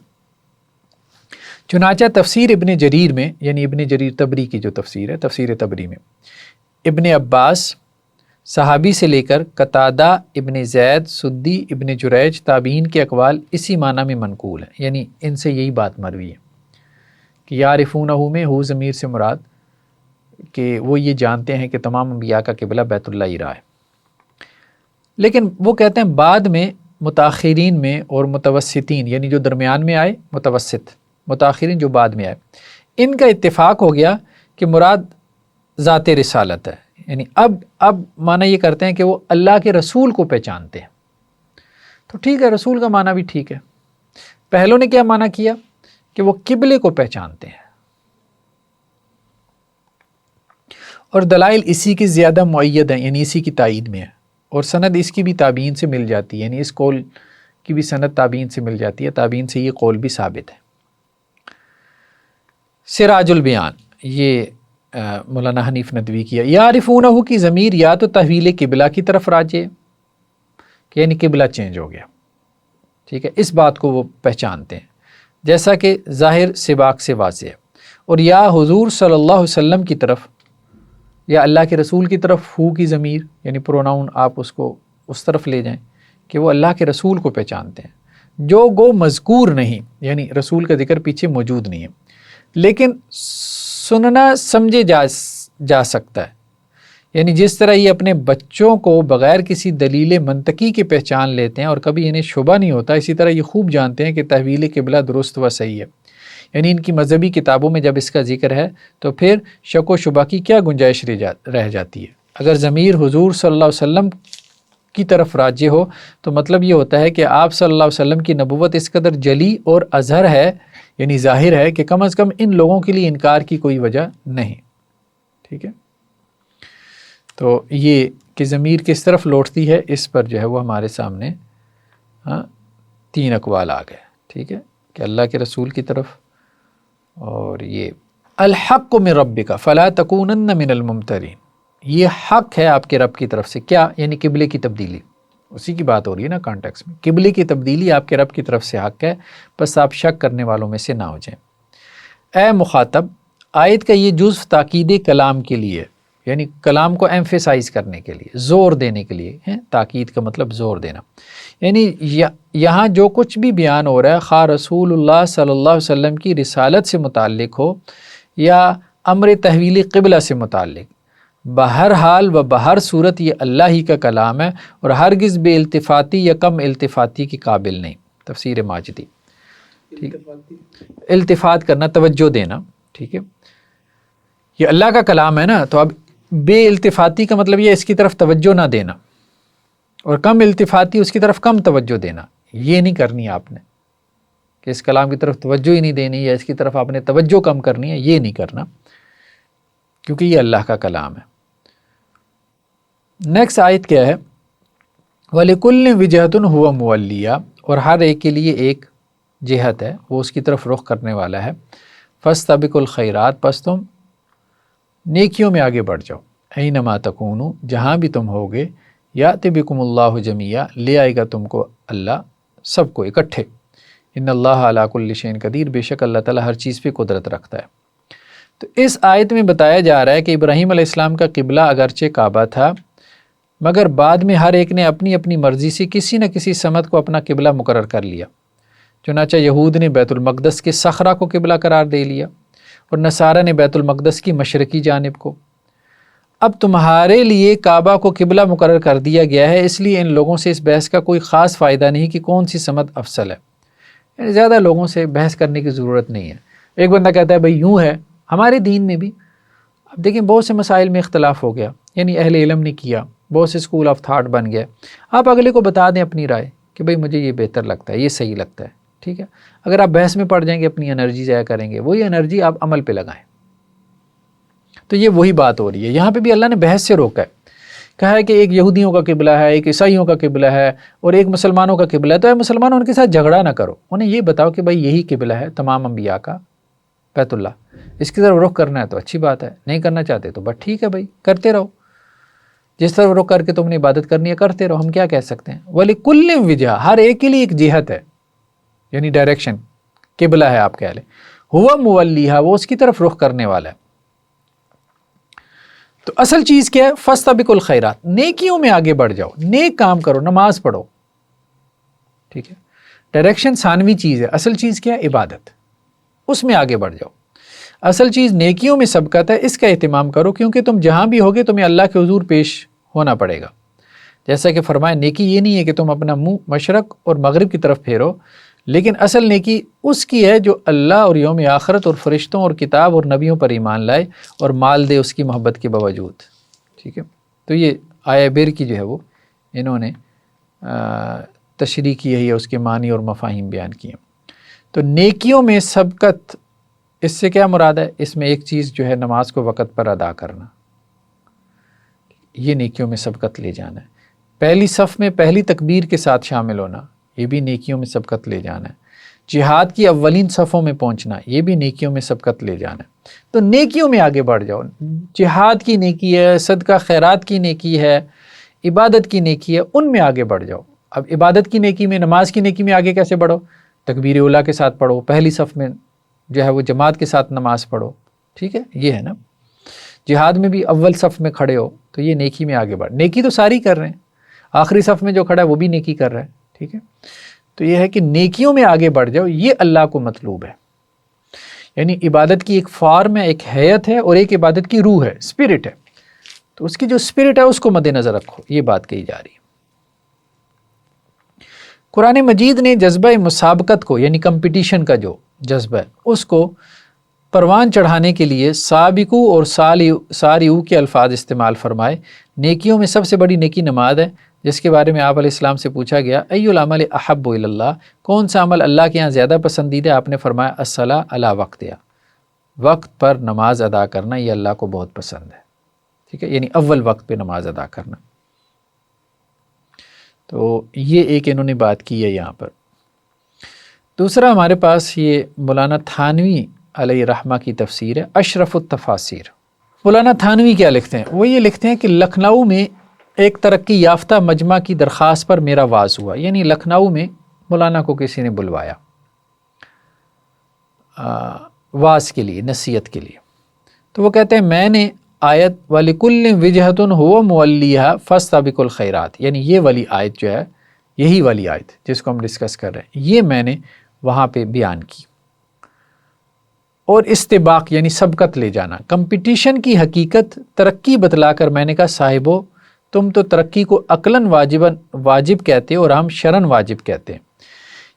چنانچہ تفسیر ابن جریر میں، یعنی ابن جریر طبری کی جو تفسیر ہے، تفسیر طبری میں ابن عباس صحابی سے لے کر قتادہ، ابن زید، سدی، ابن جریج، تابعین کے اقوال اسی معنی میں منقول ہیں، یعنی ان سے یہی بات مروی ہے کہ یعرفونہ میں ہو ضمیر سے مراد کہ وہ یہ جانتے ہیں کہ تمام انبیاء کا قبلہ بیت اللہ ہی رہا ہے۔ لیکن وہ کہتے ہیں بعد میں متاخرین میں اور متوسطین، یعنی جو درمیان میں آئے، متاخرین جو بعد میں آئے، ان کا اتفاق ہو گیا کہ مراد ذات رسالت ہے، یعنی اب معنی یہ کرتے ہیں کہ وہ اللہ کے رسول کو پہچانتے ہیں۔ تو ٹھیک ہے، رسول کا معنی بھی ٹھیک ہے۔ پہلوں نے کیا معنی کیا کہ وہ قبلے کو پہچانتے ہیں، اور دلائل اسی کی زیادہ معید ہیں، یعنی اسی کی تائید میں ہے، اور سند اس کی بھی تابعین سے مل جاتی ہے، یعنی اس قول کی بھی سند تابعین سے مل جاتی ہے، تابعین سے یہ قول بھی ثابت ہے۔ سراج البیان، یہ مولانا حنیف ندوی کیا، یعرفونہ کی ضمیر یا تو تحویل قبلہ کی طرف راجع کہ یعنی قبلہ چینج ہو گیا، ٹھیک ہے، اس بات کو وہ پہچانتے ہیں، جیسا کہ ظاہر سباق سے واضح ہے، اور یا حضور صلی اللہ علیہ وسلم کی طرف یا اللہ کے رسول کی طرف ہو کی ضمیر، یعنی پروناؤن آپ اس کو اس طرف لے جائیں کہ وہ اللہ کے رسول کو پہچانتے ہیں، جو گو مذکور نہیں، یعنی رسول کا ذکر پیچھے موجود نہیں ہے، لیکن سننا سمجھے جا سکتا ہے، یعنی جس طرح یہ اپنے بچوں کو بغیر کسی دلیل منطقی کے پہچان لیتے ہیں اور کبھی انہیں شبہ نہیں ہوتا، اسی طرح یہ خوب جانتے ہیں کہ تحویل قبلہ درست و صحیح ہے، یعنی ان کی مذہبی کتابوں میں جب اس کا ذکر ہے تو پھر شک و شبہ کی کیا گنجائش رہ جاتی ہے۔ اگر ضمیر حضور صلی اللہ علیہ وسلم کی طرف راجع ہو تو مطلب یہ ہوتا ہے کہ آپ صلی اللہ علیہ وسلم کی نبوت اس قدر جلی اور اظہر ہے، یعنی ظاہر ہے کہ کم از کم ان لوگوں کے لیے انکار کی کوئی وجہ نہیں، ٹھیک ہے۔ تو یہ کہ ضمیر کس طرف لوٹتی ہے، اس پر جو ہے وہ ہمارے سامنے تین اقوال آ گئے، ٹھیک ہے، کہ اللہ کے رسول کی طرف، اور یہ الحق من ربک فلا تکونن من الممترین، یہ حق ہے آپ کے رب کی طرف سے، کیا؟ یعنی قبلے کی تبدیلی، اسی کی بات ہو رہی ہے نا کانٹیکس میں، قبلے کی تبدیلی آپ کے رب کی طرف سے حق ہے، بس آپ شک کرنے والوں میں سے نہ ہو جائیں۔ اے مخاطب، آیت کا یہ جزو تاکید کلام کے لیے، یعنی کلام کو ایمفیسائز کرنے کے لیے، زور دینے کے لیے ہے، تاکید کا مطلب زور دینا، یعنی یہاں جو کچھ بھی بیان ہو رہا ہے، خواہ رسول اللہ صلی اللہ علیہ وسلم کی رسالت سے متعلق ہو یا امر تحویل قبلہ سے متعلق، بہرحال و بہر صورت یہ اللہ ہی کا کلام ہے، اور ہرگز بے التفاتی یا کم التفاتی کے قابل نہیں۔ تفسیر ماجدی، ٹھیک، التفات کرنا، توجہ دینا، ٹھیک ہے، یہ اللہ کا کلام ہے نا، تو اب بے التفاتی کا مطلب یہ اس کی طرف توجہ نہ دینا، اور کم التفاتی اس کی طرف کم توجہ دینا، یہ نہیں کرنی آپ نے کہ اس کلام کی طرف توجہ ہی نہیں دینی یا اس کی طرف آپ نے توجہ کم کرنی ہے، یہ نہیں کرنا، کیونکہ یہ اللہ کا کلام ہے۔ نیکسٹ آیت کیا ہے؟ وَلِكُلٍّ وِجْهَةٌ هُوَ مُوَلِّيهَا، اور ہر ایک کے لیے ایک جہت ہے، وہ اس کی طرف رخ کرنے والا ہے۔ فَاسْتَبِقُوا الْخَيْرَاتِ، پس تم نیکیوں میں آگے بڑھ جاؤ، اَيْنَمَا تَكُونُوا، جہاں بھی تم ہوگے، یَأْتِ بِكُمُ اللَّهُ جَمِيعًا، لے آئے گا تم کو اللہ سب کو اکٹھے۔ ان اللہ علی کل شیء قدیر، بے شک اللہ تعالیٰ ہر چیز پہ قدرت رکھتا ہے۔ تو اس آیت میں بتایا جا رہا ہے کہ ابراہیم علیہ السلام کا قبلہ اگرچہ کعبہ تھا، مگر بعد میں ہر ایک نے اپنی اپنی مرضی سے کسی نہ کسی سمت کو اپنا قبلہ مقرر کر لیا۔ چنانچہ یہود نے بیت المقدس کے صخرہ کو قبلہ قرار دے لیا، اور نصارہ نے بیت المقدس کی مشرقی جانب کو۔ اب تمہارے لیے کعبہ کو قبلہ مقرر کر دیا گیا ہے، اس لیے ان لوگوں سے اس بحث کا کوئی خاص فائدہ نہیں کہ کون سی سمت افضل ہے، یعنی زیادہ لوگوں سے بحث کرنے کی ضرورت نہیں ہے۔ ایک بندہ کہتا ہے بھئی یوں ہے، ہمارے دین میں بھی اب دیکھیں بہت سے مسائل میں اختلاف ہو گیا، یعنی اہل علم نے کیا، بہت سے اسکول آف تھاٹ بن گئے، آپ اگلے کو بتا دیں اپنی رائے کہ بھئی مجھے یہ بہتر لگتا ہے، یہ صحیح لگتا ہے، ٹھیک ہے۔ اگر آپ بحث میں پڑ جائیں گے اپنی انرجی ضائع کریں گے، وہی انرجی آپ عمل پہ لگائیں۔ تو یہ وہی بات ہو رہی ہے، یہاں پہ بھی اللہ نے بحث سے روکا ہے، کہا ہے کہ ایک یہودیوں کا قبلہ ہے، ایک عیسائیوں کا قبلہ ہے اور ایک مسلمانوں کا قبلہ ہے، تو اے مسلمانوں ان کے ساتھ جھگڑا نہ کرو، انہیں یہ بتاؤ کہ بھائی یہی قبلہ ہے تمام انبیاء کا، بیت اللہ، اس کی طرف رخ کرنا ہے تو اچھی بات ہے، نہیں کرنا چاہتے تو بس ٹھیک ہے بھائی، کرتے رہو، جس طرف رخ کر کے تم نے عبادت کرنی ہے کرتے رہو، ہم کیا کہہ سکتے ہیں۔ وَلِكُلٍّ وِجْهَةٌ، ہر ایک کے لیے ایک جہت ہے، یعنی ڈائریکشن، قبلہ ہے آپ کہہ لیں، ہوا مولیہا، وہ اس کی طرف رخ کرنے والا ہے۔ تو اصل چیز کیا ہے؟ فاستبقوا الخیرات، نیکیوں میں آگے بڑھ جاؤ، نیک کام کرو، نماز پڑھو، ٹھیک ہے، ڈائریکشن ثانوی چیز ہے، اصل چیز کیا ہے؟ عبادت، اس میں آگے بڑھ جاؤ، اصل چیز نیکیوں میں سبقت ہے، اس کا اہتمام کرو، کیونکہ تم جہاں بھی ہوگے تمہیں اللہ کے حضور پیش ہونا پڑے گا، جیسا کہ فرمایا نیکی یہ نہیں ہے کہ تم اپنا منہ مشرق اور مغرب کی طرف پھیرو، لیکن اصل نیکی اس کی ہے جو اللہ اور یوم آخرت اور فرشتوں اور کتاب اور نبیوں پر ایمان لائے اور مال دے اس کی محبت کے باوجود، ٹھیک ہے۔ تو یہ آیہ بیر کی جو ہے وہ انہوں نے تشریح کی ہے، اس کے معنی اور مفاہیم بیان کیے۔ تو نیکیوں میں سبقت، اس سے کیا مراد ہے؟ اس میں ایک چیز جو ہے نماز کو وقت پر ادا کرنا، یہ نیکیوں میں سبقت لے جانا ہے۔ پہلی صف میں پہلی تکبیر کے ساتھ شامل ہونا، یہ بھی نیکیوں میں سبقت لے جانا ہے۔ جہاد کی اولین صفوں میں پہنچنا، یہ بھی نیکیوں میں سبقت لے جانا ہے۔ تو نیکیوں میں آگے بڑھ جاؤ، جہاد کی نیکی ہے، صدقہ خیرات کی نیکی ہے، عبادت کی نیکی ہے، ان میں آگے بڑھ جاؤ۔ اب عبادت کی نیکی میں، نماز کی نیکی میں آگے کیسے بڑھو؟ تکبیر اولیٰ کے ساتھ پڑھو، پہلی صف میں جو ہے وہ جماعت کے ساتھ نماز پڑھو، ٹھیک ہے، یہ ہے نا۔ جہاد میں بھی اول صف میں کھڑے ہو، تو یہ نیکی میں آگے بڑھ، نیکی تو ساری کر رہے ہیں، آخری صف میں جو کھڑا ہے وہ بھی نیکی کر رہا ہے، ٹھیک ہے۔ تو یہ ہے کہ نیکیوں میں آگے بڑھ جاؤ، یہ اللہ کو مطلوب ہے، یعنی عبادت کی ایک فارم ہے، ایک حیت ہے، اور ایک عبادت کی روح ہے، اسپرٹ ہے، تو اس کی جو اسپرٹ ہے اس کو مد نظر رکھو، یہ بات کہی جا رہی ہے۔ قرآن مجید نے جذبہ مسابقت کو، یعنی کمپٹیشن کا جو جذبہ ہے، اس کو پروان چڑھانے کے لیے سابقو اور ساریو کے الفاظ استعمال فرمائے۔ نیکیوں میں سب سے بڑی نیکی نماز ہے، جس کے بارے میں آپ علیہ السلام سے پوچھا گیا ای العمل احب الی اللہ، کون سا عمل اللہ کے ہاں زیادہ پسندیدہ ہے؟ آپ نے فرمایا الصلاۃ علی وقتہا، وقت پر نماز ادا کرنا یہ اللہ کو بہت پسند ہے، ٹھیک ہے، یعنی اول وقت پہ نماز ادا کرنا۔ تو یہ ایک انہوں نے بات کی ہے یہاں پر۔ دوسرا ہمارے پاس یہ مولانا تھانوی علیہ رحمہ کی تفسیر ہے، اشرف التفاسیر۔ مولانا تھانوی کیا لکھتے ہیں؟ وہ یہ لکھتے ہیں کہ لکھنؤ میں ایک ترقی یافتہ مجمع کی درخواست پر میرا واز ہوا، یعنی لکھنؤ میں مولانا کو کسی نے بلوایا واز کے لیے، نصیحت کے لیے، تو وہ کہتے ہیں میں نے آیت وَلِكُلٍّ وِجْهَةٌ هُوَ مُوَلِّيهَا فَاسْتَبِقُوا الْخَيْرَاتِ، یعنی یہ والی آیت جو ہے، یہی والی آیت جس کو ہم ڈسکس کر رہے ہیں، یہ میں نے وہاں پہ بیان کی۔ اور استباق یعنی سبقت لے جانا، کمپٹیشن کی حقیقت ترقی بتلا کر میں نے کہا صاحبو تم تو ترقی کو عقلاً واجب کہتے اور ہم شرعاً واجب کہتے ہیں،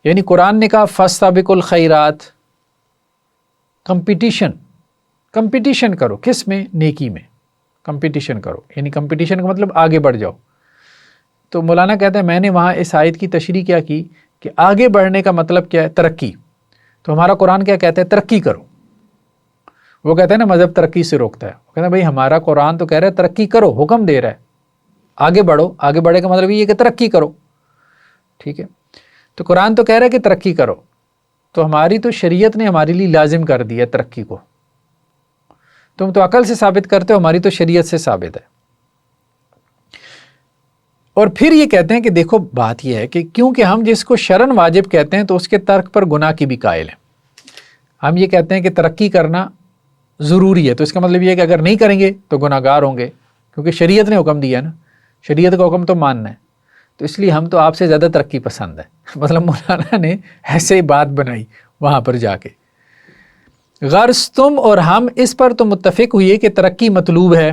یعنی قرآن نے کہا فاستبقوا الخیرات، کمپٹیشن کرو، کس میں؟ نیکی میں کمپٹیشن کرو، یعنی کمپٹیشن کا مطلب آگے بڑھ جاؤ۔ تو مولانا کہتے ہیں میں نے وہاں اس آیت کی تشریح کیا کی کہ آگے بڑھنے کا مطلب کیا ہے؟ ترقی۔ تو ہمارا قرآن کیا کہتا ہے؟ ترقی کرو۔ وہ کہتے ہیں نا مذہب ترقی سے روکتا ہے، وہ کہتے ہیں بھائی ہمارا قرآن تو کہہ رہا ہے ترقی کرو، حکم دے رہا ہے، آگے بڑھو، آگے بڑھے کا مطلب یہ ہے کہ ترقی کرو، ٹھیک ہے۔ تو قرآن تو کہہ رہا ہے کہ ترقی کرو، تو ہماری تو شریعت نے ہمارے لیے لازم کر دیا ترقی کو، تم تو عقل سے ثابت کرتے ہو، ہماری تو شریعت سے ثابت ہے۔ اور پھر یہ کہتے ہیں کہ دیکھو بات یہ ہے کہ کیونکہ ہم جس کو شرعاً واجب کہتے ہیں تو اس کے ترک پر گناہ کی بھی قائل ہیں۔ ہم یہ کہتے ہیں کہ ترقی کرنا ضروری ہے، تو اس کا مطلب یہ ہے کہ اگر نہیں کریں گے تو گناہ گار ہوں گے، کیونکہ شریعت نے حکم دیا ہے نا، شریعت کا حکم تو ماننا ہے، تو اس لیے ہم تو آپ سے زیادہ ترقی پسند ہے۔ مطلب مولانا نے ایسے ہی بات بنائی وہاں پر جا کے۔ غرض تم اور ہم اس پر تو متفق ہوئے کہ ترقی مطلوب ہے،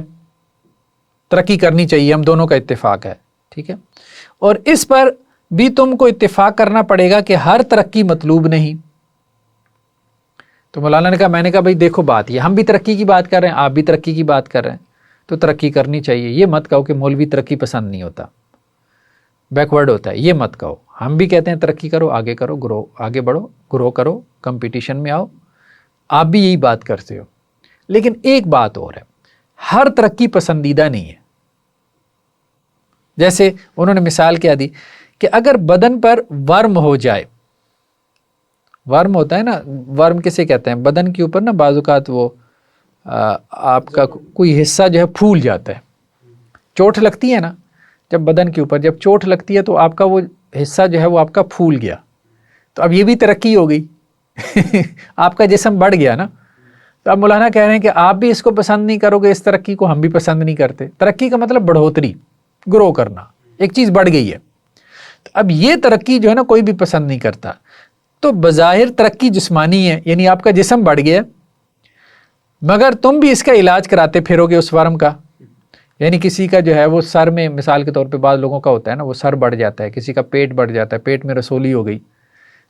ترقی کرنی چاہیے، ہم دونوں کا اتفاق ہے، ٹھیک ہے، اور اس پر بھی تم کو اتفاق کرنا پڑے گا کہ ہر ترقی مطلوب نہیں۔ تو مولانا نے کہا، میں نے کہا بھائی دیکھو بات یہ، ہم بھی ترقی کی بات کر رہے ہیں، آپ بھی ترقی کی بات کر رہے ہیں، تو ترقی کرنی چاہیے، یہ مت کہو کہ مولوی ترقی پسند نہیں ہوتا، بیکورڈ ہوتا ہے، یہ مت کہو۔ ہم بھی کہتے ہیں ترقی کرو، آگے کرو، گرو، آگے بڑھو، گرو کرو، کمپٹیشن میں آؤ، آپ بھی یہی بات کرتے ہو۔ لیکن ایک بات اور ہے، ہر ترقی پسندیدہ نہیں ہے. جیسے انہوں نے مثال کیا دی کہ اگر بدن پر ورم ہو جائے، ورم ہوتا ہے نا، ورم کسے کہتے ہیں؟ بدن کے اوپر نا بعض اوقات وہ آپ کا کوئی حصہ جو ہے پھول جاتا ہے، چوٹ لگتی ہے نا، جب بدن کے اوپر جب چوٹ لگتی ہے تو آپ کا وہ حصہ جو ہے وہ آپ کا پھول گیا. تو اب یہ بھی ترقی ہو گئی آپ کا جسم بڑھ گیا نا. تو اب مولانا کہہ رہے ہیں کہ آپ بھی اس کو پسند نہیں کرو گے، اس ترقی کو ہم بھی پسند نہیں کرتے. ترقی کا مطلب بڑھوتری، گرو کرنا، ایک چیز بڑھ گئی ہے. تو اب یہ ترقی جو ہے نا کوئی بھی پسند نہیں کرتا. تو بظاہر ترقی جسمانی ہے، یعنی آپ کا جسم بڑھ گیا، مگر تم بھی اس کا علاج کراتے پھرو گے اس ورم کا. یعنی کسی کا جو ہے وہ سر میں مثال کے طور پہ بعض لوگوں کا ہوتا ہے نا، وہ سر بڑھ جاتا ہے، کسی کا پیٹ بڑھ جاتا ہے، پیٹ میں رسولی ہو گئی.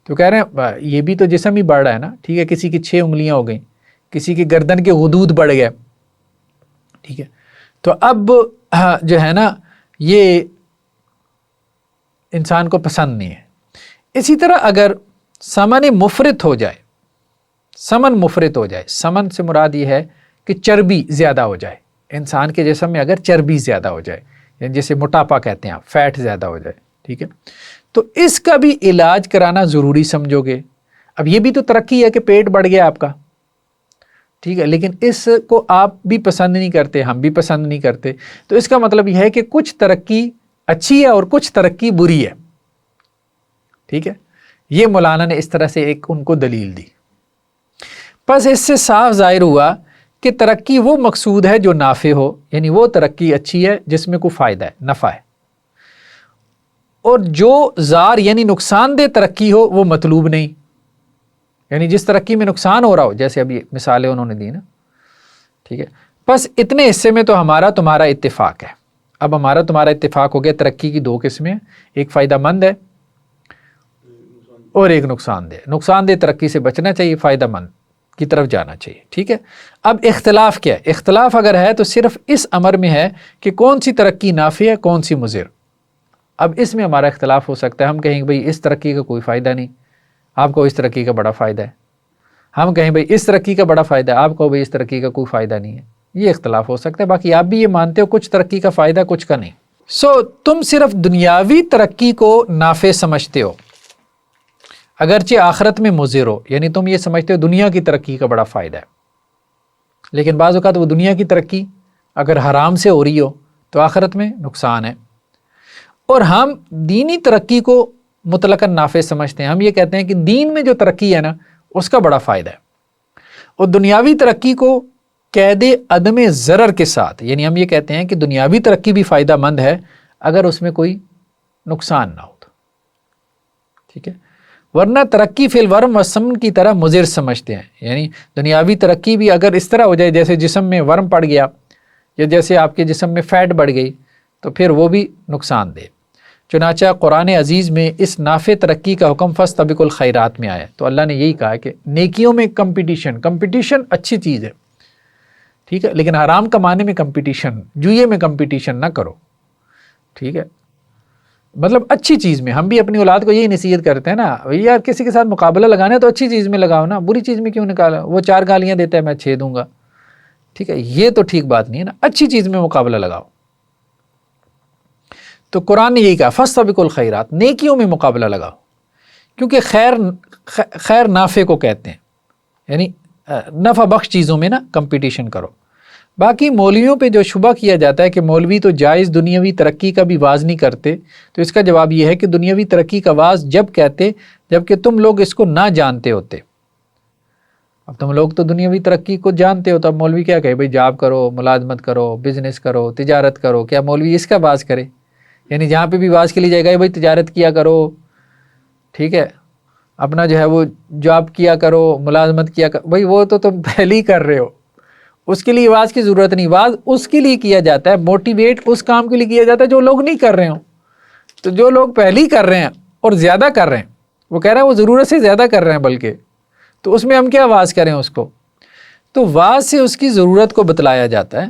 تو کہہ رہے ہیں یہ بھی تو جسم ہی بڑھ رہا ہے نا. ٹھیک ہے، کسی کی 6 انگلیاں ہو گئیں، کسی کی گردن کے غدود بڑھ گئے. ٹھیک ہے، تو اب جو ہے نا یہ انسان کو پسند نہیں ہے. اسی طرح اگر سمن مفرط ہو جائے، سمن مفرط ہو جائے، سمن سے مراد یہ ہے کہ چربی زیادہ ہو جائے انسان کے جسم میں، اگر چربی زیادہ ہو جائے، یعنی جیسے موٹاپا کہتے ہیں آپ، فیٹ زیادہ ہو جائے. ٹھیک ہے، تو اس کا بھی علاج کرانا ضروری سمجھو گے. اب یہ بھی تو ترقی ہے کہ پیٹ بڑھ گیا آپ کا. ٹھیک ہے، لیکن اس کو آپ بھی پسند نہیں کرتے، ہم بھی پسند نہیں کرتے. تو اس کا مطلب یہ ہے کہ کچھ ترقی اچھی ہے اور کچھ ترقی بری ہے. ٹھیک ہے، یہ مولانا نے اس طرح سے ایک ان کو دلیل دی. بس اس سے صاف ظاہر ہوا کہ ترقی وہ مقصود ہے جو نافع ہو، یعنی وہ ترقی اچھی ہے جس میں کوئی فائدہ ہے، نفع ہے. اور جو ضار یعنی نقصان دہ ترقی ہو وہ مطلوب نہیں، یعنی جس ترقی میں نقصان ہو رہا ہو، جیسے ابھی مثالیں انہوں نے دی نا. ٹھیک ہے، بس اتنے حصے میں تو ہمارا تمہارا اتفاق ہے. اب ہمارا تمہارا اتفاق ہو گیا ترقی کی 2 قسمیں، ایک فائدہ مند ہے اور ایک نقصان دہ. نقصان دہ ترقی سے بچنا چاہیے، فائدہ مند کی طرف جانا چاہیے. ٹھیک ہے، اب اختلاف کیا ہے؟ اختلاف اگر ہے تو صرف اس امر میں ہے کہ کون سی ترقی نافع ہے، کون سی مضر. اب اس میں ہمارا اختلاف ہو سکتا ہے. ہم کہیں کہ بھئی اس ترقی کا کوئی فائدہ نہیں، آپ کو اس ترقی کا بڑا فائدہ ہے. ہم کہیں بھئی اس ترقی کا بڑا فائدہ ہے، آپ کو بھئی اس ترقی کا کوئی فائدہ نہیں ہے. یہ اختلاف ہو سکتا ہے. باقی آپ بھی یہ مانتے ہو کچھ ترقی کا فائدہ کچھ کا نہیں. تم صرف دنیاوی ترقی کو نافع سمجھتے ہو، اگرچہ آخرت میں مضر ہو. یعنی تم یہ سمجھتے ہو دنیا کی ترقی کا بڑا فائدہ ہے، لیکن بعض اوقات وہ دنیا کی ترقی اگر حرام سے ہو رہی ہو تو آخرت میں نقصان ہے. اور ہم دینی ترقی کو مطلقاً نافع سمجھتے ہیں. ہم یہ کہتے ہیں کہ دین میں جو ترقی ہے نا اس کا بڑا فائدہ ہے، اور دنیاوی ترقی کو قید عدم ضرر کے ساتھ، یعنی ہم یہ کہتے ہیں کہ دنیاوی ترقی بھی فائدہ مند ہے اگر اس میں کوئی نقصان نہ ہو تو. ٹھیک ہے، ورنہ ترقی فی الورم والسمن کی طرح مضر سمجھتے ہیں. یعنی دنیاوی ترقی بھی اگر اس طرح ہو جائے جیسے جسم میں ورم پڑ گیا یا جیسے آپ کے جسم میں فیٹ بڑھ گئی تو پھر وہ بھی نقصان دہ. چنانچہ قرآن عزیز میں اس نافع ترقی کا حکم فاستبقوا الخیرات میں آیا. تو اللہ نے یہی کہا کہ نیکیوں میں کمپٹیشن اچھی چیز ہے. ٹھیک ہے، لیکن حرام کمانے میں کمپٹیشن، جوئے میں کمپٹیشن نہ کرو. ٹھیک ہے، مطلب اچھی چیز میں. ہم بھی اپنی اولاد کو یہی نصیحت کرتے ہیں نا، یار کسی کے ساتھ مقابلہ لگانا ہے تو اچھی چیز میں لگاؤ نا، بری چیز میں کیوں نکالا؟ وہ 4 گالیاں دیتا ہے میں 6 دوں گا. ٹھیک ہے، یہ تو ٹھیک بات نہیں ہے نا. اچھی چیز میں مقابلہ لگاؤ. تو قرآن نے یہی کہا فاستبقوا الخیرات، نیکیوں میں مقابلہ لگاؤ، کیونکہ خیر نافع کو کہتے ہیں، یعنی نفع بخش چیزوں میں نا کمپٹیشن کرو. باقی مولویوں پہ جو شبہ کیا جاتا ہے کہ مولوی تو جائز دنیاوی ترقی کا بھی واز نہیں کرتے، تو اس کا جواب یہ ہے کہ دنیاوی ترقی کا واز جب کہتے جبکہ تم لوگ اس کو نہ جانتے ہوتے. اب تم لوگ تو دنیاوی ترقی کو جانتے ہو، تو اب مولوی کیا کہے بھئی جاب کرو، ملازمت کرو، بزنس کرو، تجارت کرو. کیا مولوی اس کا واز کرے؟ یعنی جہاں پہ بھی واز کے لیے جائے گا بھئی تجارت کیا کرو، ٹھیک ہے، اپنا جو ہے وہ جاب کیا کرو، ملازمت کیا کرو. بھئی وہ تو تم پہلے ہی کر رہے ہو، اس کے لیے واز کی ضرورت نہیں. واز اس کے لیے کیا جاتا ہے، موٹیویٹ اس کام کے لیے کیا جاتا ہے جو لوگ نہیں کر رہے ہوں. تو جو لوگ پہلے ہی کر رہے ہیں اور زیادہ کر رہے ہیں، وہ کہہ رہے ہیں وہ ضرورت سے زیادہ کر رہے ہیں بلکہ، تو اس میں ہم کیا واز کریں اس کو؟ تو واز سے اس کی ضرورت کو بتلایا جاتا ہے.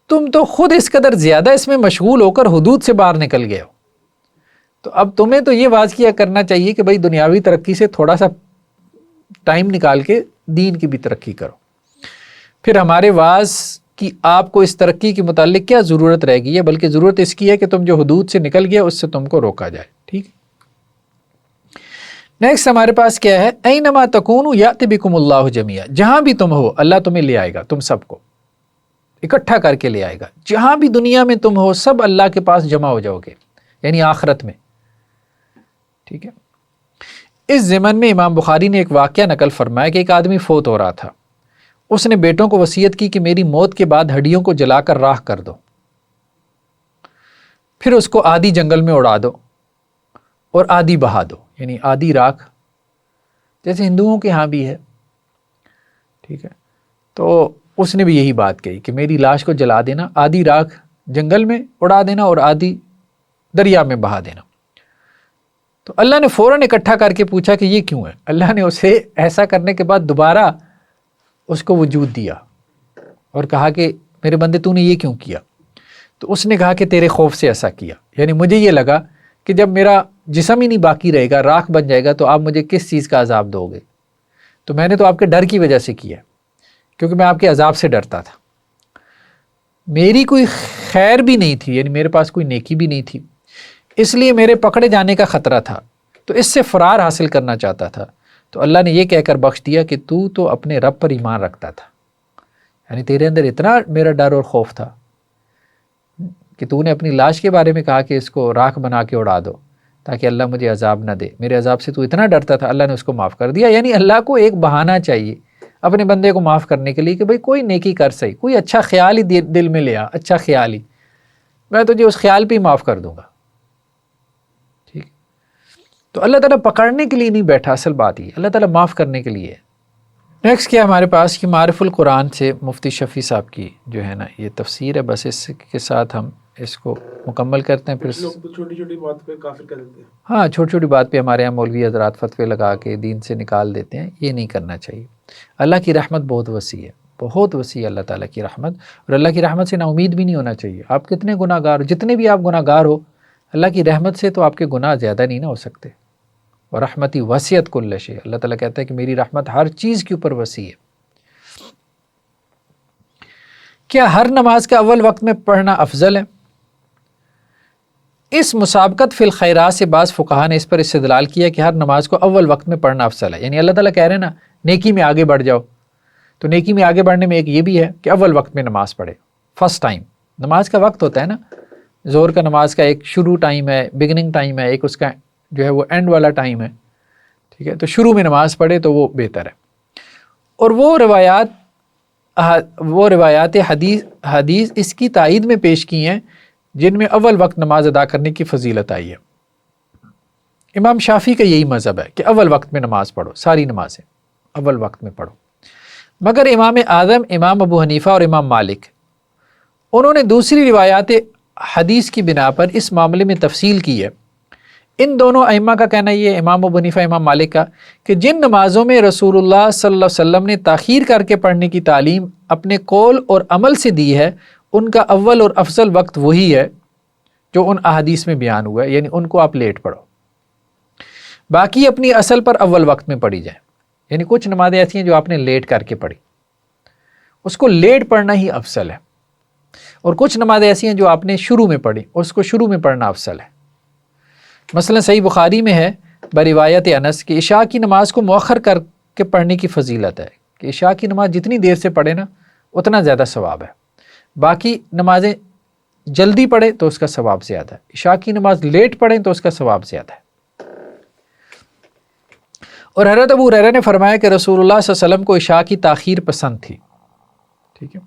تم تو خود اس قدر زیادہ اس میں مشغول ہو کر حدود سے باہر نکل گئے ہو. تو اب تمہیں تو یہ واز کیا کرنا چاہیے کہ بھئی دنیاوی ترقی سے تھوڑا سا ٹائم نکال کے دین کی بھی ترقی کرو. پھر ہمارے واز کہ آپ کو اس ترقی کے متعلق کیا ضرورت رہ گئی ہے، بلکہ ضرورت اس کی ہے کہ تم جو حدود سے نکل گیا اس سے تم کو روکا جائے. ٹھیک. نیکسٹ ہمارے پاس کیا ہے، اینما تکونوا یأت بکم اللہ جمیعا، جہاں بھی تم ہو اللہ تمہیں لے آئے گا، تم سب کو اکٹھا کر کے لے آئے گا. جہاں بھی دنیا میں تم ہو سب اللہ کے پاس جمع ہو جاؤ گے، یعنی آخرت میں. ٹھیک ہے. اس ضمن میں امام بخاری نے ایک واقعہ نقل فرمایا کہ ایک آدمی فوت ہو رہا تھا. اس نے بیٹوں کو وصیت کی کہ میری موت کے بعد ہڈیوں کو جلا کر راکھ کر دو، پھر اس کو آدھی جنگل میں اڑا دو اور آدھی بہا دو، یعنی آدھی راکھ، جیسے ہندوؤں کے ہاں بھی ہے. ٹھیک ہے. تو اس نے بھی یہی بات کہی کہ میری لاش کو جلا دینا، آدھی راکھ جنگل میں اڑا دینا اور آدھی دریا میں بہا دینا. تو اللہ نے فوراً اکٹھا کر کے پوچھا کہ یہ کیوں ہے. اللہ نے اسے ایسا کرنے کے بعد دوبارہ اس کو وجود دیا اور کہا کہ میرے بندے تو نے یہ کیوں کیا؟ تو اس نے کہا کہ تیرے خوف سے ایسا کیا، یعنی مجھے یہ لگا کہ جب میرا جسم ہی نہیں باقی رہے گا، راکھ بن جائے گا، تو آپ مجھے کس چیز کا عذاب دو گے؟ تو میں نے تو آپ کے ڈر کی وجہ سے کیا، کیونکہ میں آپ کے عذاب سے ڈرتا تھا. میری کوئی خیر بھی نہیں تھی، یعنی میرے پاس کوئی نیکی بھی نہیں تھی، اس لیے میرے پکڑے جانے کا خطرہ تھا، تو اس سے فرار حاصل کرنا چاہتا تھا. تو اللہ نے یہ کہہ کر بخش دیا کہ تو اپنے رب پر ایمان رکھتا تھا، یعنی تیرے اندر اتنا میرا ڈر اور خوف تھا کہ تو نے اپنی لاش کے بارے میں کہا کہ اس کو راکھ بنا کے اڑا دو تاکہ اللہ مجھے عذاب نہ دے. میرے عذاب سے تو اتنا ڈرتا تھا، اللہ نے اس کو معاف کر دیا. یعنی اللہ کو ایک بہانہ چاہیے اپنے بندے کو معاف کرنے کے لیے کہ بھئی کوئی نیکی کر صحیح، کوئی اچھا خیال ہی دل میں لیا، اچھا خیال ہی، میں تجھے اس خیال پہ ہی معاف کر دوں گا. ٹھیک. تو اللہ تعالیٰ پکڑنے کے لیے نہیں بیٹھا، اصل بات ہی اللہ تعالیٰ معاف کرنے کے لیے. نیکسٹ کیا ہمارے پاس کہ معارف القرآن سے مفتی شفیع صاحب کی جو ہے نا یہ تفسیر ہے، بس اس کے ساتھ ہم اس کو مکمل کرتے ہیں. پھر چھوٹی چھوٹی بات پہ کافر کر دیتے ہیں. ہاں، چھوٹی چھوٹی بات پہ ہمارے یہاں مولوی حضرات فتوے لگا کے دین سے نکال دیتے ہیں، یہ نہیں کرنا چاہیے. اللہ کی رحمت بہت وسیع ہے، بہت وسیع اللہ تعالیٰ کی رحمت، اور اللہ کی رحمت سے نا امید بھی نہیں ہونا چاہیے. آپ کتنے گناہ گار ہو، جتنے بھی آپ گناہ گار ہو، اللہ کی رحمت سے تو آپ کے گناہ زیادہ نہیں نہ ہو سکتے. اور رحمتی وسعت کل شیء، اللہ تعالیٰ کہتا ہے کہ میری رحمت ہر چیز کے اوپر وسیع ہے. کیا ہر نماز کا اول وقت میں پڑھنا افضل ہے؟ اس مسابقت فی الخیرات سے بعض فقہا نے اس پر استدلال کیا کہ ہر نماز کو اول وقت میں پڑھنا افضل ہے. یعنی اللہ تعالیٰ کہہ رہے ہیں نا نیکی میں آگے بڑھ جاؤ، تو نیکی میں آگے بڑھنے میں ایک یہ بھی ہے کہ اول وقت میں نماز پڑھے. فرسٹ ٹائم نماز کا وقت ہوتا ہے نا، ظہر کا نماز کا ایک شروع ٹائم ہے، بگننگ ٹائم ہے، ایک اس کا جو ہے وہ اینڈ والا ٹائم ہے. ٹھیک ہے. تو شروع میں نماز پڑھے تو وہ بہتر ہے. اور وہ روایات حدیث اس کی تائید میں پیش کی ہیں جن میں اول وقت نماز ادا کرنے کی فضیلت آئی ہے. امام شافعی کا یہی مذہب ہے کہ اول وقت میں نماز پڑھو، ساری نمازیں اول وقت میں پڑھو. مگر امام اعظم، امام ابو حنیفہ اور امام مالک، انہوں نے دوسری روایات حدیث کی بنا پر اس معاملے میں تفصیل کی ہے. ان دونوں ائمہ کا کہنا یہ ہے، امام ابو حنیفہ امام مالک کا، کہ جن نمازوں میں رسول اللہ صلی اللہ علیہ وسلم نے تاخیر کر کے پڑھنے کی تعلیم اپنے قول اور عمل سے دی ہے، ان کا اول اور افضل وقت وہی ہے جو ان احادیث میں بیان ہوا ہے، یعنی ان کو آپ لیٹ پڑھو. باقی اپنی اصل پر اول وقت میں پڑھی جائیں. یعنی کچھ نمازیں ایسی ہیں جو آپ نے لیٹ کر کے پڑھی، اس کو لیٹ پڑھنا ہی افضل ہے. اور کچھ نمازیں ایسی ہیں جو آپ نے شروع میں پڑھی، اس کو شروع میں پڑھنا افضل ہے. مثلا صحیح بخاری میں ہے بروایت انس کہ عشاء کی نماز کو مؤخر کر کے پڑھنے کی فضیلت ہے، کہ عشاء کی نماز جتنی دیر سے پڑھے نا اتنا زیادہ ثواب ہے. باقی نمازیں جلدی پڑھیں تو اس کا ثواب زیادہ ہے، عشاء کی نماز لیٹ پڑھیں تو اس کا ثواب زیادہ ہے. اور حضرت ابو ہریرہ نے فرمایا کہ رسول اللہ صلی اللہ علیہ وسلم کو عشاء کی تاخیر پسند تھی. ٹھیک ہے.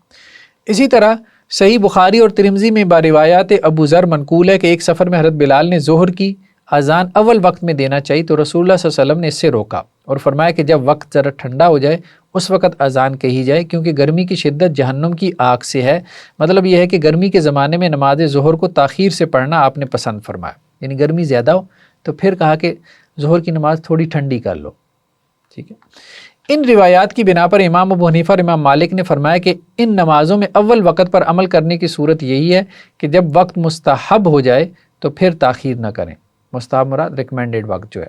اسی طرح صحیح بخاری اور ترمذی میں روایات ابو ذر منقول ہے کہ ایک سفر میں حضرت بلال نے ظہر کی اذان اول وقت میں دینا چاہیے تو رسول اللہ صلی اللہ علیہ وسلم نے اس سے روکا اور فرمایا کہ جب وقت ذرا ٹھنڈا ہو جائے اس وقت اذان کہی جائے، کیونکہ گرمی کی شدت جہنم کی آگ سے ہے. مطلب یہ ہے کہ گرمی کے زمانے میں نماز ظہر کو تاخیر سے پڑھنا آپ نے پسند فرمایا، یعنی گرمی زیادہ ہو تو پھر کہا کہ ظہر کی نماز تھوڑی ٹھنڈی کر لو. ٹھیک ہے. ان روایات کی بنا پر امام ابو حنیفہ اور امام مالک نے فرمایا کہ ان نمازوں میں اول وقت پر عمل کرنے کی صورت یہی ہے کہ جب وقت مستحب ہو جائے تو پھر تاخیر نہ کریں. مستحب مراد ریکمینڈڈ وقت جو ہے.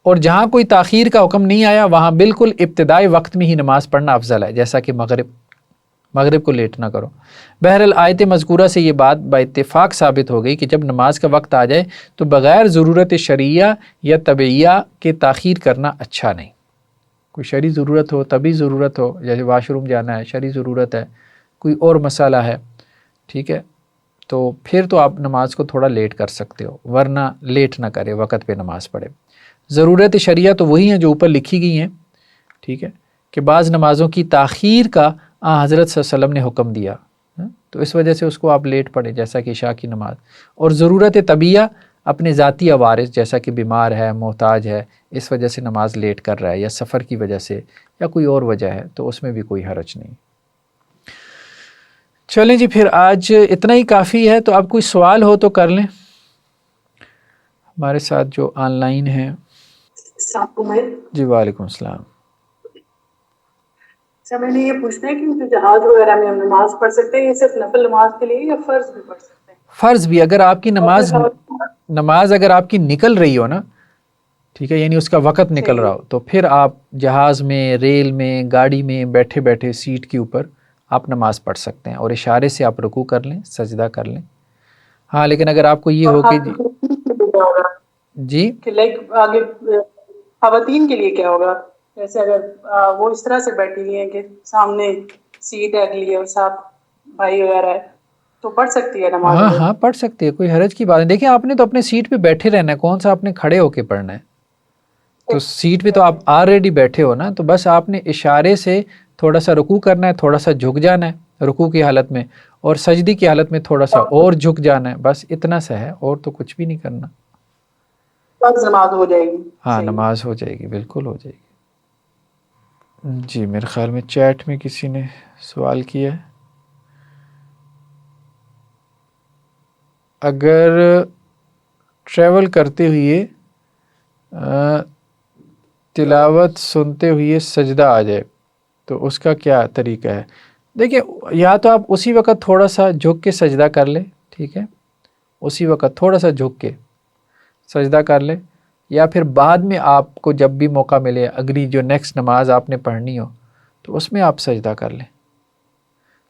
اور جہاں کوئی تاخیر کا حکم نہیں آیا وہاں بالکل ابتدائی وقت میں ہی نماز پڑھنا افضل ہے، جیسا کہ مغرب کو لیٹ نہ کرو۔ بہرحال آیت مذکورہ سے یہ بات با اتفاق ثابت ہو گئی کہ جب نماز کا وقت آ جائے تو بغیر ضرورت شرعیہ یا طبعیہ کے تاخیر کرنا اچھا نہیں۔ کوئی شرعی ضرورت ہو، طبی ضرورت ہو، جیسے واش روم جانا ہے، شرعی ضرورت ہے، کوئی اور مسئلہ ہے، ٹھیک ہے، تو پھر تو آپ نماز کو تھوڑا لیٹ کر سکتے ہو، ورنہ لیٹ نہ کرے، وقت پہ نماز پڑھے۔ ضرورت شرعیہ تو وہی ہیں جو اوپر لکھی گئی ہیں، ٹھیک ہے، کہ بعض نمازوں کی تاخیر کا حضرت صلی اللہ علیہ وسلم نے حکم دیا، تو اس وجہ سے اس کو آپ لیٹ پڑھیں، جیسا کہ عشاء کی نماز۔ اور ضرورت طبیعہ اپنے ذاتی عوارض، جیسا کہ بیمار ہے، محتاج ہے، اس وجہ سے نماز لیٹ کر رہا ہے، یا سفر کی وجہ سے، یا کوئی اور وجہ ہے، تو اس میں بھی کوئی حرج نہیں۔ چلیں جی، پھر آج اتنا ہی کافی ہے، تو اب کوئی سوال ہو تو کر لیں ہمارے ساتھ جو آن لائن ہیں۔ جی وعلیکم السلام۔ اچھا، میں نے یہ پوچھنا ہے کہ جو جہاز وغیرہ میں ہم نماز پڑھ سکتے ہیں، یہ صرف نفل نماز کے لیے یا فرض بھی پڑھ سکتے ہیں؟ فرض بھی، اگر آپ کی نماز اگر آپ کی نکل رہی ہو نا، ٹھیک ہے، یعنی اس کا وقت نکل رہا ہو، تو پھر آپ جہاز میں، ریل میں، گاڑی میں بیٹھے بیٹھے سیٹ کے اوپر آپ نماز پڑھ سکتے ہیں، اور اشارے سے آپ رکوع کر لیں، سجدہ کر لیں۔ ہاں، لیکن اگر آپ کو یہ ہو کہ جی کہ لائک آگے خواتین کے لیے کیا ہوگا؟ جیسے اگر وہ اس طرح سے بیٹھی ہوئی ہیں کہ سامنے سیٹ ہے اگلی ہے اور ساتھ بھائی وغیرہ ہے، تو پڑھ سکتی ہے نماز؟ ہاں پڑھ سکتے ہیں، کوئی حرج کی بات نہیں۔ دیکھیں، آپ نے تو اپنے سیٹ پہ بیٹھے رہنا ہے، کون سا آپ نے کھڑے ہو کے پڑھنا ہے؟ تو سیٹ پہ تو آپ آلریڈی بیٹھے ہو نا، تو بس آپ نے اشارے سے تھوڑا سا رکوع کرنا ہے، تھوڑا سا جھک جانا ہے رکوع کی حالت میں، اور سجدی کی حالت میں تھوڑا سا اور جھک جانا ہے، بس اتنا سا ہے، اور تو کچھ بھی نہیں کرنا۔ نماز ہو جائے گی؟ ہاں نماز ہو جائے گی، بالکل ہو جائے گی۔ جی میرے خیال میں چیٹ میں کسی نے سوال کیا ہے۔ اگر ٹریول کرتے ہوئے تلاوت سنتے ہوئے سجدہ آ جائے تو اس کا کیا طریقہ ہے؟ دیکھیں، یا تو آپ اسی وقت تھوڑا سا جھک کے سجدہ کر لیں، ٹھیک ہے، اسی وقت تھوڑا سا جھک کے سجدہ کر لیں، یا پھر بعد میں آپ کو جب بھی موقع ملے، اگلی جو نیکسٹ نماز آپ نے پڑھنی ہو تو اس میں آپ سجدہ کر لیں،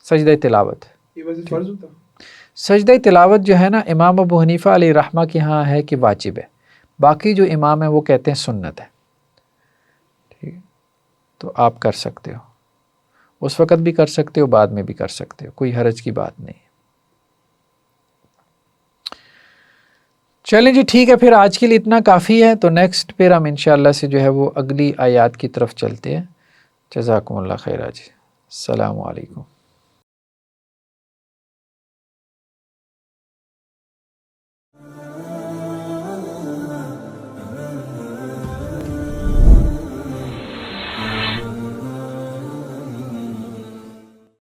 سجدہ تلاوت۔ یہ ویسے فرض ہوتا؟ سجدہ تلاوت جو ہے نا، امام ابو حنیفہ علیہ رحمہ کے ہاں ہے کہ واجب ہے، باقی جو امام ہیں وہ کہتے ہیں سنت ہے، ٹھیک ہے، تو آپ کر سکتے ہو، اس وقت بھی کر سکتے ہو، بعد میں بھی کر سکتے ہو، کوئی حرج کی بات نہیں۔ چلیں جی ٹھیک ہے، پھر آج کے لیے اتنا کافی ہے، تو نیکسٹ پھر ہم انشاءاللہ سے جو ہے وہ اگلی آیات کی طرف چلتے ہیں۔ جزاکم اللہ خیرہ جی، السلام علیکم۔